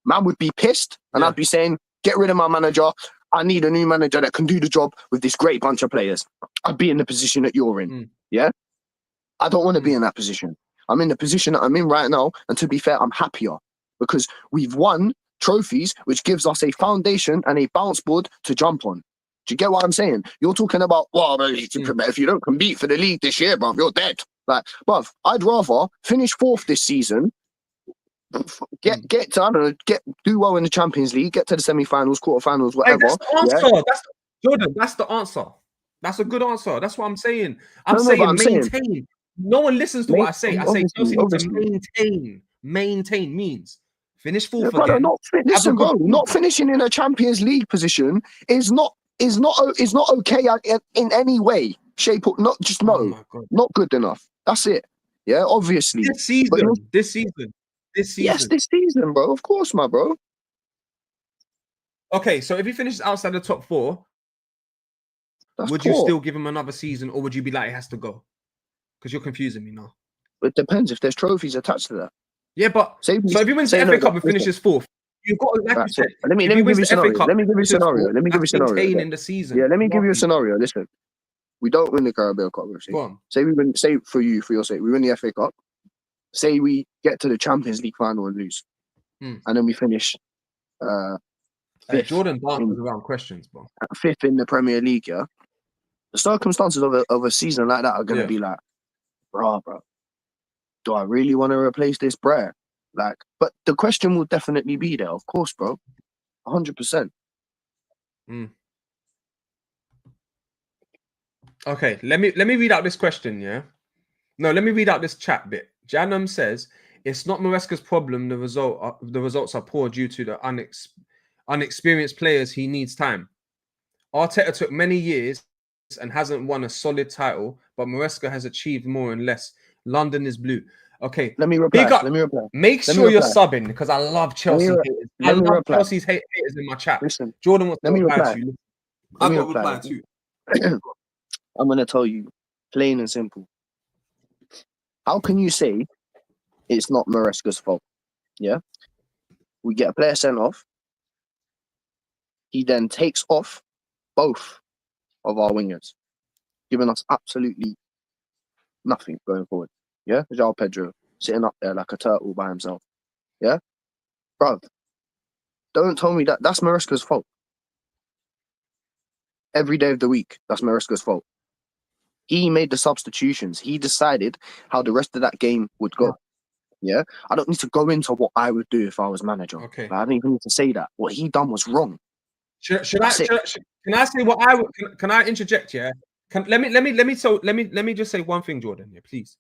man would be pissed and I'd be saying, get rid of my manager. I need a new manager that can do the job with this great bunch of players. I'd be in the position that you're in. Yeah? I don't want to be in that position. I'm in the position that I'm in right now. And to be fair, I'm happier because we've won trophies, which gives us a foundation and a bounce board to jump on. Do you get what I'm saying? You're talking about, well, if you don't compete for the league this year, bruv, you're dead. Like, bruv, I'd rather finish 4th this season, get to, I don't know, do well in the Champions League, get to the semi-finals, quarterfinals, whatever. Hey, that's the answer. Jordan, that's the answer. That's a good answer. That's what I'm saying. I'm saying maintain. No one listens to what I say. I say Chelsea need to maintain means finish 4th again. Listen, bro, not finishing in a Champions League position is not okay in any way, shape, or not good enough. That's it. Yeah, obviously. This season. Yes, this season, bro. Of course, my bro. Okay, so if he finishes outside the top 4, would you still give him another season, or would you be like, it has to go? Because you're confusing me now. It depends if there's trophies attached to that. Yeah, but so if he wins the FA Cup and finishes 4th, you've got, like you said, let me give you a scenario. Let me give you a scenario. In the season. Yeah, let me give you a scenario. Listen, we don't win the Carabao Cup. Say for your sake, we win the FA Cup. Say we get to the Champions League final and lose, and then we finish. Jordan dances around questions, bro. 5th in the Premier League. Yeah, the circumstances of a season like that are gonna be like, bro. Do I really want to replace this Brer? Like, but the question will definitely be there, of course, bro. 100%. Okay, let me read out this question, yeah? No, let me read out this chat bit. Janum says, it's not Maresca's problem. The results are poor due to the unexperienced players. He needs time. Arteta took many years and hasn't won a solid title, but Maresca has achieved more and less. London is blue. Okay, let me reply. Make sure you're subbing because I love Chelsea haters. I love Chelsea's haters in my chat. Listen, Jordan wants to reply to you. I'm going to reply to you. I'm going to tell you, plain and simple. How can you say it's not Maresca's fault? Yeah? We get a player sent off. He then takes off both of our wingers, giving us absolutely nothing going forward. Yeah? João Pedro sitting up there like a turtle by himself. Yeah? Bro, don't tell me that's Maresca's fault. Every day of the week, that's Maresca's fault. He made the substitutions. He decided how the rest of that game would go. Yeah? I don't need to go into what I would do if I was manager. Okay. I don't even need to say that. What he done was wrong. Can I say what I would? Can I interject? Yeah. Let me just say one thing, Jordan. Yeah, please.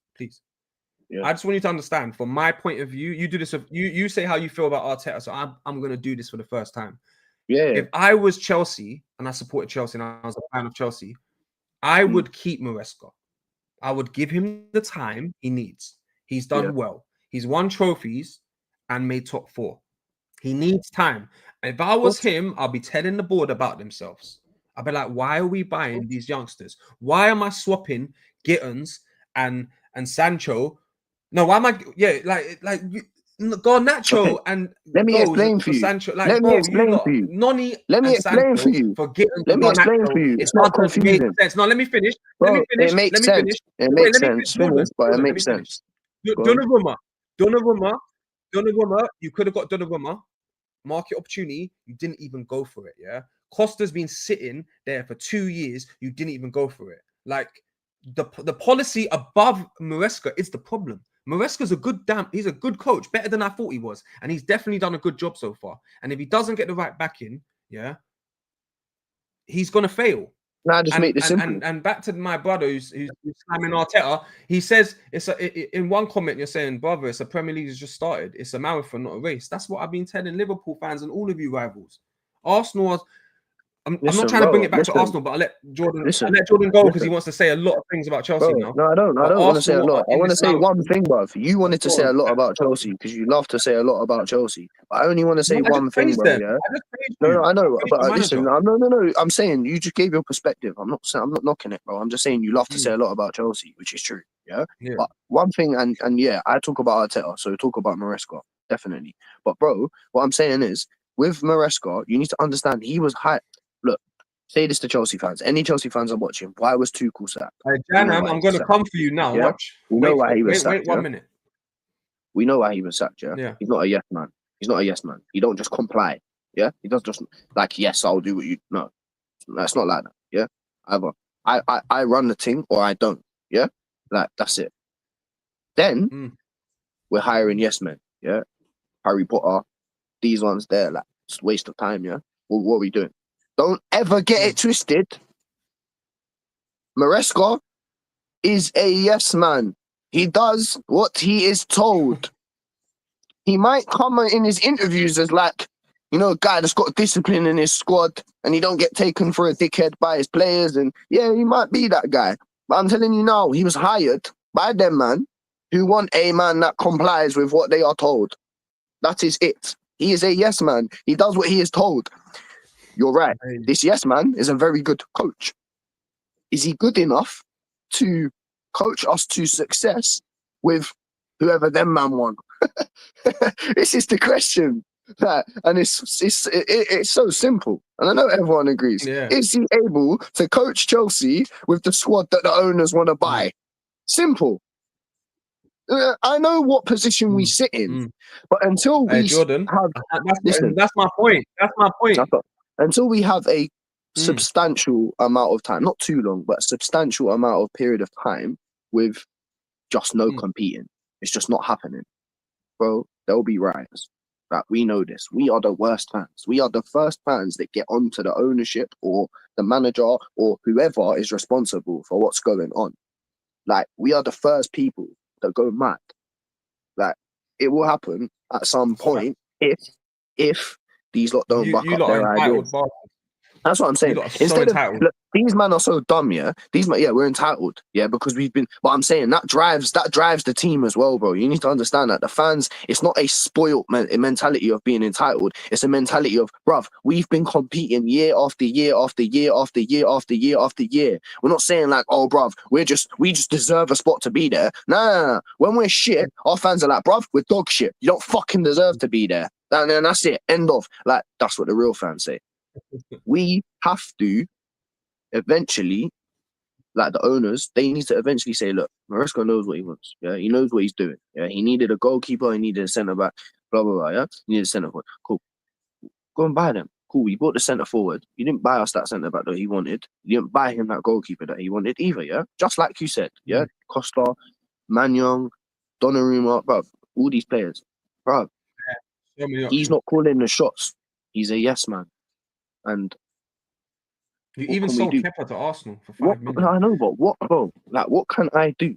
Yeah. I just want you to understand, from my point of view, you do this. You say how you feel about Arteta, so I'm going to do this for the first time. Yeah. If I was Chelsea and I supported Chelsea and I was a fan of Chelsea, I would keep Maresca. I would give him the time he needs. He's done well. He's won trophies and made top 4. He needs time. If I was him, I'll be telling the board about themselves. I'll be like, why are we buying these youngsters? Why am I swapping Gittins and Sancho? No, why am I? Yeah, like Garnacho and let me explain for you. Sancho. Like, let me explain for you. Noni. Let me explain for you. Let me explain for you. It's not confusing. No, let me finish. It makes sense. It makes sense. But it makes sense. Donnarumma. You could have got Donnarumma. Market opportunity. You didn't even go for it. Yeah. Costa's been sitting there for 2 years. You didn't even go for it. Like the policy above Maresca is the problem. Maresca's he's a good coach, better than I thought he was, and he's definitely done a good job so far. And if he doesn't get the right backing, yeah, he's gonna fail. Now just make this simple. And back to my brother who's slamming Arteta. He says in one comment you're saying, brother, it's a Premier League has just started. It's a marathon, not a race. That's what I've been telling Liverpool fans and all of you rivals. Arsenal I'm not Listen, trying to bring it back listen, to Arsenal, but I'll let Jordan go because he listen. wants to say a lot of things about Chelsea Bro, now. no, I don't But want to say a Arsenal lot. are I in want to this say now. one thing, bruv. You wanted to Go say a on. lot about Chelsea because you love to say a lot about Chelsea. But I only want to say No, I just one thing, praised bro. them. Yeah. I just praised No, you. no, I know, I praised but your listen, manager. no. I'm saying you just gave your perspective. I'm not knocking it, bro. I'm just saying you love to say a lot about Chelsea, which is true. Yeah. Yeah. But one thing, and yeah, I talk about Arteta, so talk about Maresca, definitely. But bro, what I'm saying is, with Maresca, you need to understand he was high. Look, say this to Chelsea fans. Any Chelsea fans are watching. Why was Tuchel sacked? Hey, We know Janam, why I'm he going was to sacked. come for you now. Yeah? Watch. We know why he was sacked. Wait 1 Yeah? minute. We know why he was sacked. Yeah. Yeah. He's not a yes man. He's not a yes man. He don't just comply. Yeah. He does just like yes, I'll do what you. No, it's not like that. Yeah. Either I run the team or I don't. Yeah. Like that's it. Then we're hiring yes men. Yeah. Harry Potter. These ones there, like it's a waste of time. Yeah. Well, what are we doing? Don't ever get it twisted. Maresca is a yes man. He does what he is told. He might come in his interviews as like, you know, a guy that's got discipline in his squad and he don't get taken for a dickhead by his players. And yeah, he might be that guy. But I'm telling you now, he was hired by them, man, who want a man that complies with what they are told. That is it. He is a yes man. He does what he is told. You're right. This yes man is a very good coach. Is he good enough to coach us to success with whoever them man want? This is the question. And it's so simple. And I know everyone agrees. Yeah. Is he able to coach Chelsea with the squad that the owners want to buy? Simple. I know what position we sit in, but until we Jordan, have listen, that's my point. That's my point. until we have a substantial amount of time, not too long, but a substantial amount of period of time with just no competing, it's just not happening, bro. There'll be riots. Like, we know this. We are the worst fans. We are the first fans that get onto the ownership or the manager or whoever is responsible for what's going on. Like, we are the first people that go mad. Like, it will happen at some point if these lot don't buck up their ideas. That's what I'm saying. Instead of look, these men are so dumb, yeah. We're entitled, yeah, because we've been. But I'm saying that drives the team as well, bro. You need to understand that the fans, it's not a spoiled mentality of being entitled. It's a mentality of, bruv, we've been competing year after year after year after year after year after year. We're not saying like, oh, bruv, we just deserve a spot to be there. No. When we're shit, our fans are like, bruv, we're dog shit. You don't fucking deserve to be there. And then that's it. End of. Like, that's what the real fans say. We have to eventually, like the owners, they need to eventually say, look, Maresca knows what he wants. Yeah, he knows what he's doing. Yeah, he needed a goalkeeper, he needed a centre back, blah blah blah. Yeah, he needed a centre forward. Cool, go and buy them. Cool, we bought the centre forward. You didn't buy us that centre back that he wanted. You didn't buy him that goalkeeper that he wanted either. Yeah, just like you said. Yeah, Costa, Mannion, Donnarumma, bro, all these players, bro. He's not calling the shots. He's a yes man. And you even sold Kepa to Arsenal for $5 million. I know, but what, bro? Like, what can I do?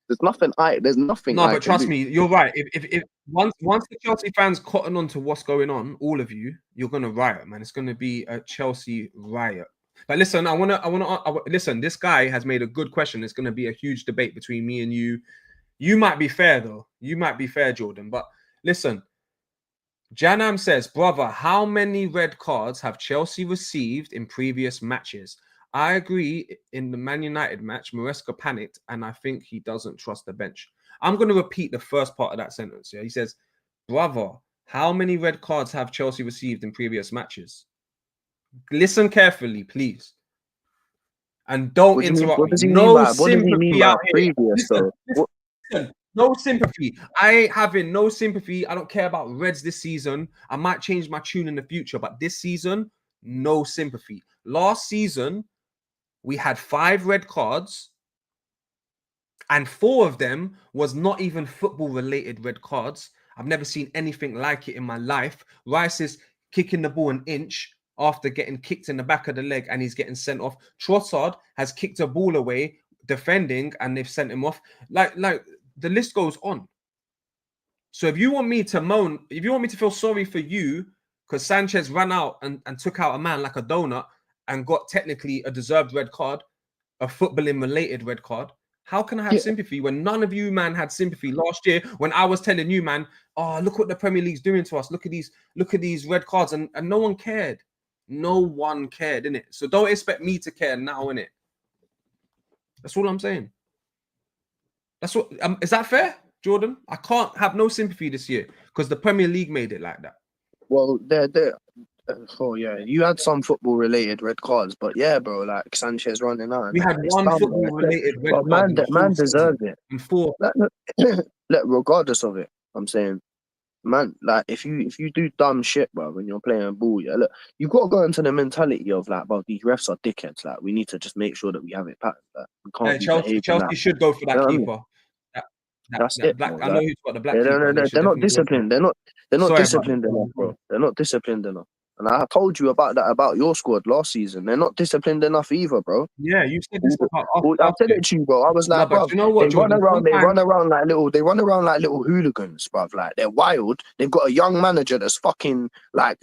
There's nothing. No, but trust me, you're right. If once the Chelsea fans cotton on to what's going on, all of you, you're gonna riot, man. It's gonna be a Chelsea riot. But listen, I wanna listen. This guy has made a good question. It's gonna be a huge debate between me and you. You might be fair though. You might be fair, Jordan. But listen. Janam says, brother, how many red cards have Chelsea received in previous matches? I agree. In the Man United match, Maresca panicked, and I think he doesn't trust the bench. I'm going to repeat the first part of that sentence. Yeah, he says, brother, how many red cards have Chelsea received in previous matches? Listen carefully, please. And don't interrupt me. No sympathy out here. Listen. No sympathy. I having no sympathy. I don't care about Reds this season. I might change my tune in the future, but this season, no sympathy. Last season, we had 5 red cards, and 4 of them was not even football-related red cards. I've never seen anything like it in my life. Rice is kicking the ball an inch after getting kicked in the back of the leg, and he's getting sent off. Trossard has kicked a ball away defending, and they've sent him off. Like the list goes on. So if you want me to moan, if you want me to feel sorry for you because Sanchez ran out and took out a man like a donut and got technically a deserved red card, a footballing related red card. How can I have sympathy when none of you, man, had sympathy last year when I was telling you, man, oh, look what the Premier League's doing to us. Look at these red cards, and no one cared. No one cared, innit? So don't expect me to care now, innit? That's all I'm saying. That's what is that fair, Jordan? I can't have no sympathy this year because the Premier League made it like that. Well, oh yeah, you had some football related red cards, but yeah, bro, like Sanchez running out. We had one football related red card. Man deserved it. And 4. Regardless of it, I'm saying, man, like if you do dumb shit, bro, when you're playing ball, yeah, look, you got to go into the mentality of like, well, these refs are dickheads. Like, we need to just make sure that we have it patterned. Like, we can't. Chelsea should go for that keeper. That's it. Black, bro, I know who's got the black. They're not disciplined. They're not disciplined enough, bro. They're not disciplined enough. And I told you about that about your squad last season. They're not disciplined enough either, bro. Yeah, you said this about. I said it to you, bro. I was like, bro, you know what, Jordan, they run around like little hooligans, bro. Like they're wild. They've got a young manager that's fucking like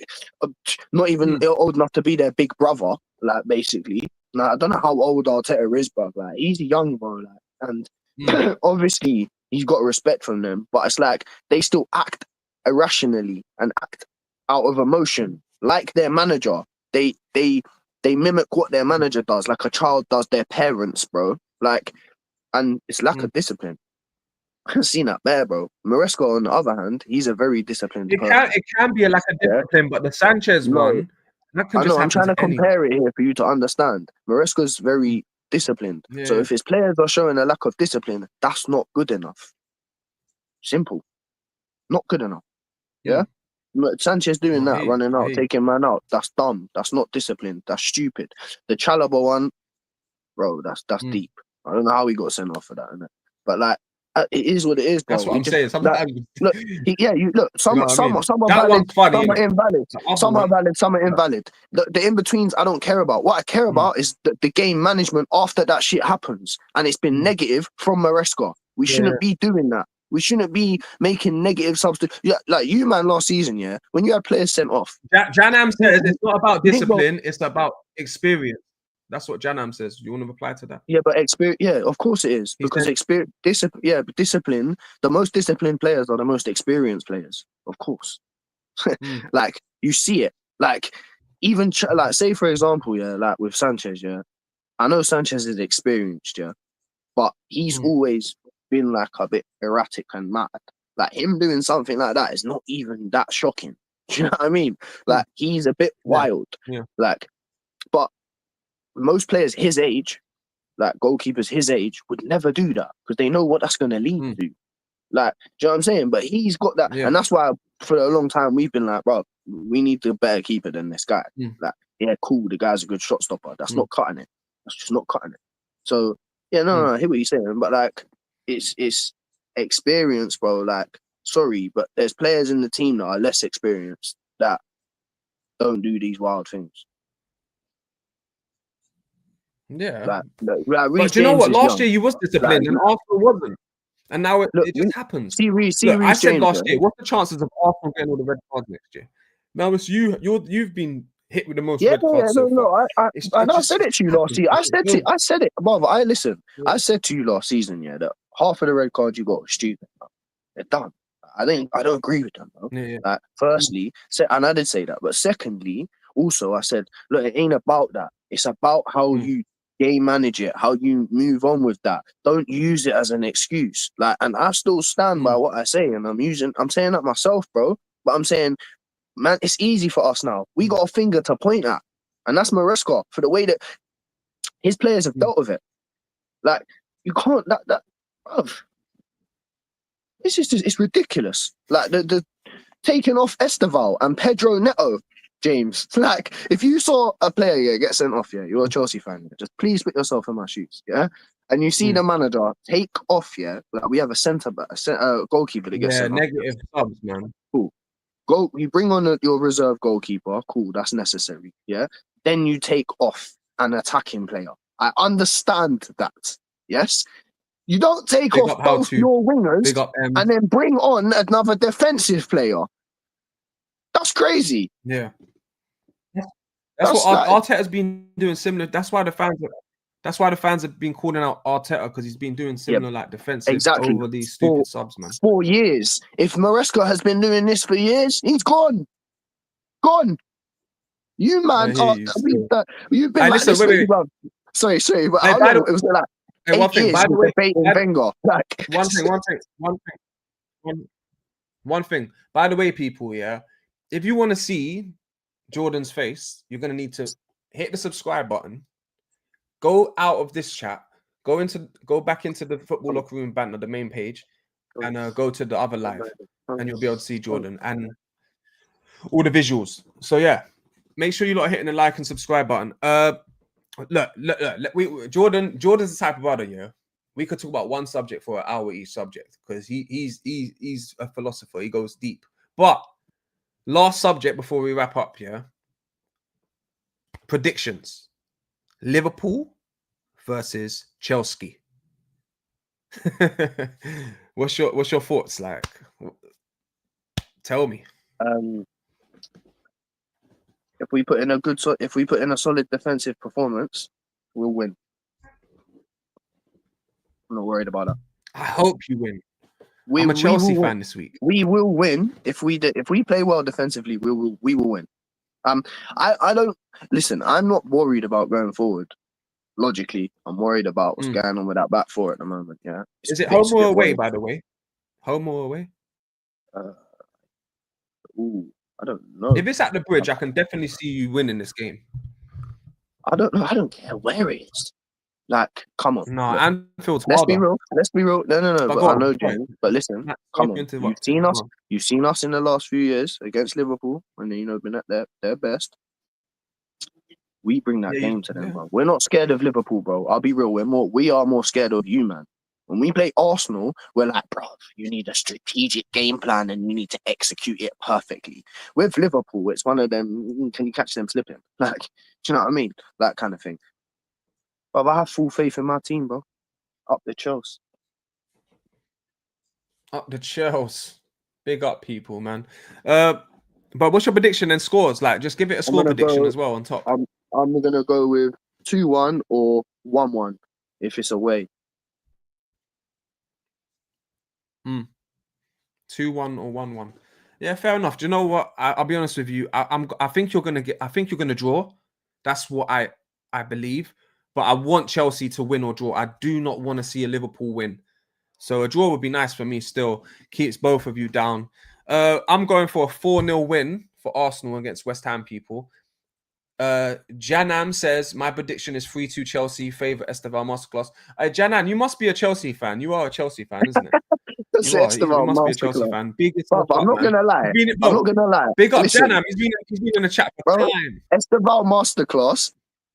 not even old enough to be their big brother. Like basically, like I don't know how old Arteta is, bro. Like he's young, bro. Like and obviously he's got respect from them, but it's like they still act irrationally and act out of emotion. Like their manager, they mimic what their manager does, like a child does their parents, bro. Like, and it's lack of discipline. I've seen that there, bro. Maresca, on the other hand, he's a very disciplined person. It can be a lack of discipline, but the Sanchez one, that can just I'm trying to compare anyone. it here for you to understand. Maresca's very disciplined. Yeah. So if his players are showing a lack of discipline, that's not good enough. Simple. Not good enough. Yeah? Sanchez doing that, running out, taking man out, that's dumb. That's not disciplined. That's stupid. The Chalobah one, bro, that's deep. I don't know how he got sent off for that, innit? But like, it is what it is, bro. That's what I'm saying. Some are valid, some are invalid. Some are valid, some are invalid. The in-betweens I don't care about. What I care about is the game management after that shit happens. And it's been negative from Maresca. We shouldn't be doing that. We shouldn't be making negative substitutes. Yeah, like you, man, last season, yeah, when you had players sent off. Janam says it's not about discipline, it's about experience. That's what Janam says. You want to reply to that? Yeah, but experience, yeah, of course it is. Because discipline, the most disciplined players are the most experienced players, of course. Like, you see it. Like, even, like, say, for example, yeah, like with Sanchez, yeah, I know Sanchez is experienced, yeah, but he's always been like a bit erratic and mad. Like him doing something like that is not even that shocking. Do you know what I mean? Like he's a bit wild. Yeah. Like, but most players his age, like goalkeepers his age, would never do that because they know what that's going to lead to. Like, do you know what I'm saying? But he's got that, and that's why for a long time we've been like, bro, we need a better keeper than this guy. Like, yeah, cool, the guy's a good shot stopper. That's not cutting it. That's just not cutting it. So yeah, no, I hear what you're saying, but like. It's experience, bro. Like, sorry, but there's players in the team that are less experienced that don't do these wild things. Yeah. But do you know what? Last year you was disciplined and Arsenal wasn't. And now it just happens. I said last year, what's the chances of Arsenal getting all the red cards next year? Now it's you've been hit with the most red cards. I said it to you last year. I said it, brother. I said to you last season, yeah, that half of the red cards you got are stupid. Bro. They're done. I don't agree with them, bro. Like, firstly, and I did say that, but secondly, also I said, look, it ain't about that. It's about how you game manage it, how you move on with that. Don't use it as an excuse. Like, and I still stand by what I say, and I'm saying that myself, bro. But I'm saying, man, it's easy for us now. We got a finger to point at, and that's Maresca for the way that his players have dealt with it. Like, you can't that. This is just, it's ridiculous. Like the taking off Esteval and Pedro Neto, James. Like, if you saw a player get sent off, you're a Chelsea fan, just please put yourself in my shoes, and you see the manager take off, like we have a goalkeeper that gets sent off. Negative subs, man. Cool. Go, you bring on your reserve goalkeeper. Cool, that's necessary. Then you take off an attacking player. I understand that. Yes. You don't take off both your wingers and then bring on another defensive player. That's crazy. Yeah. That's That's what like, Arteta's been doing similar. That's why the fans have been calling out Arteta, because he's been doing similar like defensive exactly. over these stupid subs, man. 4 years. If Maresca has been doing this for years, he's gone. Gone. You man, you've been like this, bro. Sorry, but Hey, how long? It was like 8 years. By the way, debating Wenger. Like one thing. By the way, people, yeah, if you want to see Jordan's face, you're gonna need to hit the subscribe button. Go out of this chat. Go back into the Football Locker Room banner, the main page, and go to the other live, and you'll be able to see Jordan and all the visuals. So yeah, make sure you lot are hitting the like and subscribe button. Look, Jordan's the type of brother, yeah. We could talk about one subject for an hour each subject, because he's a philosopher. He goes deep. But last subject before we wrap up, yeah. Predictions: Liverpool versus Chelsea. What's your thoughts like? Tell me. If we put in a solid defensive performance, we'll win. I'm not worried about that. I hope you win. I'm a Chelsea fan this week. We will win if we play well defensively. We will win. I don't listen. I'm not worried about going forward. Logically, I'm worried about what's going on with that back four at the moment. Yeah. Is it home or away? By the way, home or away? I don't know. If it's at the Bridge, I can definitely see you winning this game. I don't know. I don't care where it is. Like, come on. No, Anfield's Let's harder. Let's be real. No. But I know, James. But listen, come on. You've seen us in the last few years against Liverpool when been at their best. We bring that game to them, bro. We're not scared of Liverpool, bro. I'll be real. We are more scared of you, man. When we play Arsenal, we're like, bro, you need a strategic game plan and you need to execute it perfectly. With Liverpool, it's one of them, can you catch them slipping? Like, do you know what I mean? That kind of thing. But I have full faith in my team, bro. Up the Chelsea. Up the Chelsea. Big up, people, man. But what's your prediction and scores? Like, just give it a score prediction as well on top. I'm going to go with 2-1 or 1-1 if it's away. 2-1 or 1-1. Yeah, fair enough. Do you know what? I'll be honest with you. I think you're gonna draw. That's what I believe. But I want Chelsea to win or draw. I do not want to see a Liverpool win. So a draw would be nice for me still. Keeps both of you down. I'm going for a 4-0 win for Arsenal against West Ham, people. Janam says, my prediction is 3-2 Chelsea, favourite Esteval Masterclass. Janam, you must be a Chelsea fan. You are a Chelsea fan, isn't it? You must be a Chelsea fan. I'm not going to lie. I'm not going to lie. Big up Janam. He's been in the chat for time. Esteval Masterclass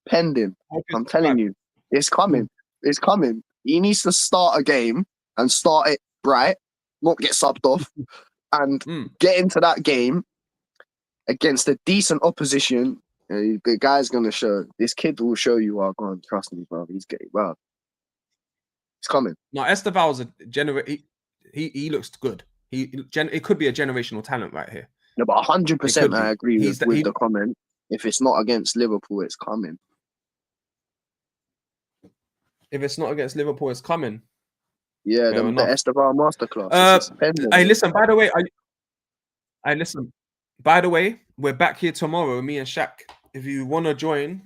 pending. I'm telling you. It's coming. It's coming. He needs to start a game and start it bright, not get subbed off, and get into that game against a decent opposition. The guy's gonna show. This kid will show you. Go on, trust me, bro. He's getting well. It's coming. No, Esteval's a he looks good. It could be a generational talent right here. No, but 100% I agree with the comment. If it's not against Liverpool, it's coming. If it's not against Liverpool, it's coming. Yeah, the Esteval Masterclass. Hey, listen. By the way, By the way, we're back here tomorrow, me and Shaq. If you want to join,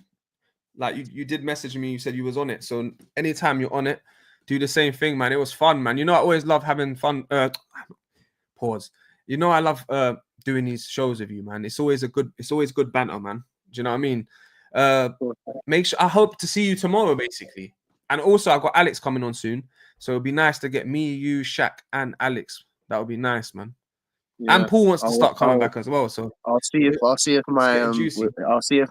like you did message me, you said you was on it. So anytime you're on it, do the same thing, man. It was fun, man. You know, I always love having fun. Pause. You know, I love doing these shows with you, man. It's always good banter, man. Do you know what I mean? Make sure. I hope to see you tomorrow, basically. And also, I've got Alex coming on soon, so it'd be nice to get me, you, Shaq, and Alex. That would be nice, man. Yeah, and Paul wants to start coming back as well. So I'll see if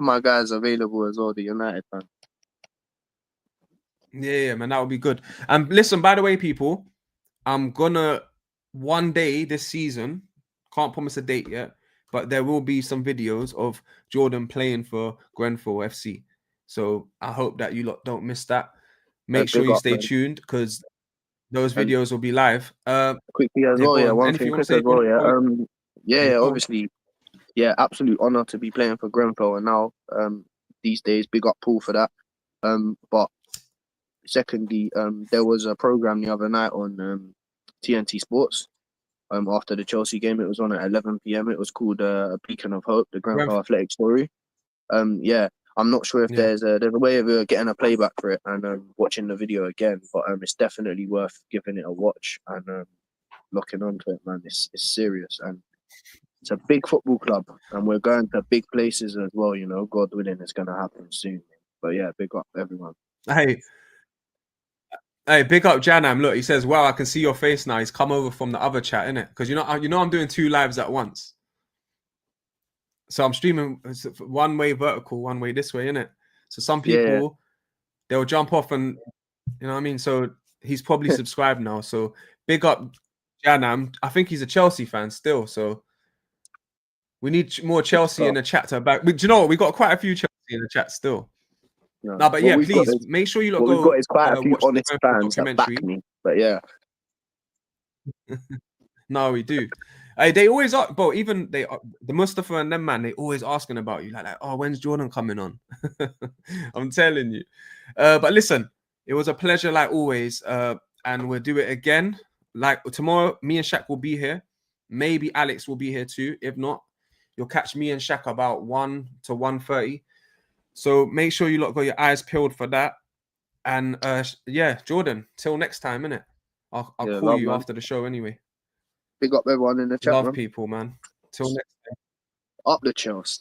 my guy's available as well, the United fan. Yeah, man, that would be good. And listen, by the way, people, I'm gonna one day this season, can't promise a date yet, but there will be some videos of Jordan playing for Grenfell FC. So I hope that you lot don't miss that. Make sure you stay tuned because those videos will be live. Quickly as well, yeah. One thing quick as well, yeah. Obviously, yeah, absolute honour to be playing for Grenfell. And now, these days, big up Paul for that. But secondly, there was a program the other night on TNT Sports. After the Chelsea game, it was on at 11 p.m. It was called Beacon of Hope, the Grenfell Athletic story. Yeah, I'm not sure if there's a way of getting a playback for it and watching the video again, but it's definitely worth giving it a watch and looking onto it, man. It's serious, and it's a big football club, and we're going to big places as well. You know, God willing, it's going to happen soon. But yeah, big up everyone. Hey, big up Janam. Look, he says, "Wow, I can see your face now." He's come over from the other chat, innit? Because you know, I'm doing 2 lives at once. So I'm streaming one way vertical, one way this way, innit? So some people they'll jump off and you know what I mean. So he's probably subscribed now. So big up Janam. I think he's a Chelsea fan still. So we need more Chelsea in the chat to back. Do you know what? We got quite a few Chelsea in the chat still. No, but yeah, please make sure you lot what go. We've got is quite a few honest fans that back documentary. me. But yeah. No, we do. They always are, bro. Even the Mustafa and them, man, they always asking about you, like, oh, when's Jordan coming on? I'm telling you. But listen, it was a pleasure, like always. And we'll do it again. Like tomorrow, me and Shaq will be here. Maybe Alex will be here too. If not, you'll catch me and Shaq about 1 to 1:30. So make sure you lot got your eyes peeled for that. And yeah, Jordan, till next time, innit? I'll call you after the show anyway. Big up everyone in the chat. Love people, man. Till next time. Up the Chelsea.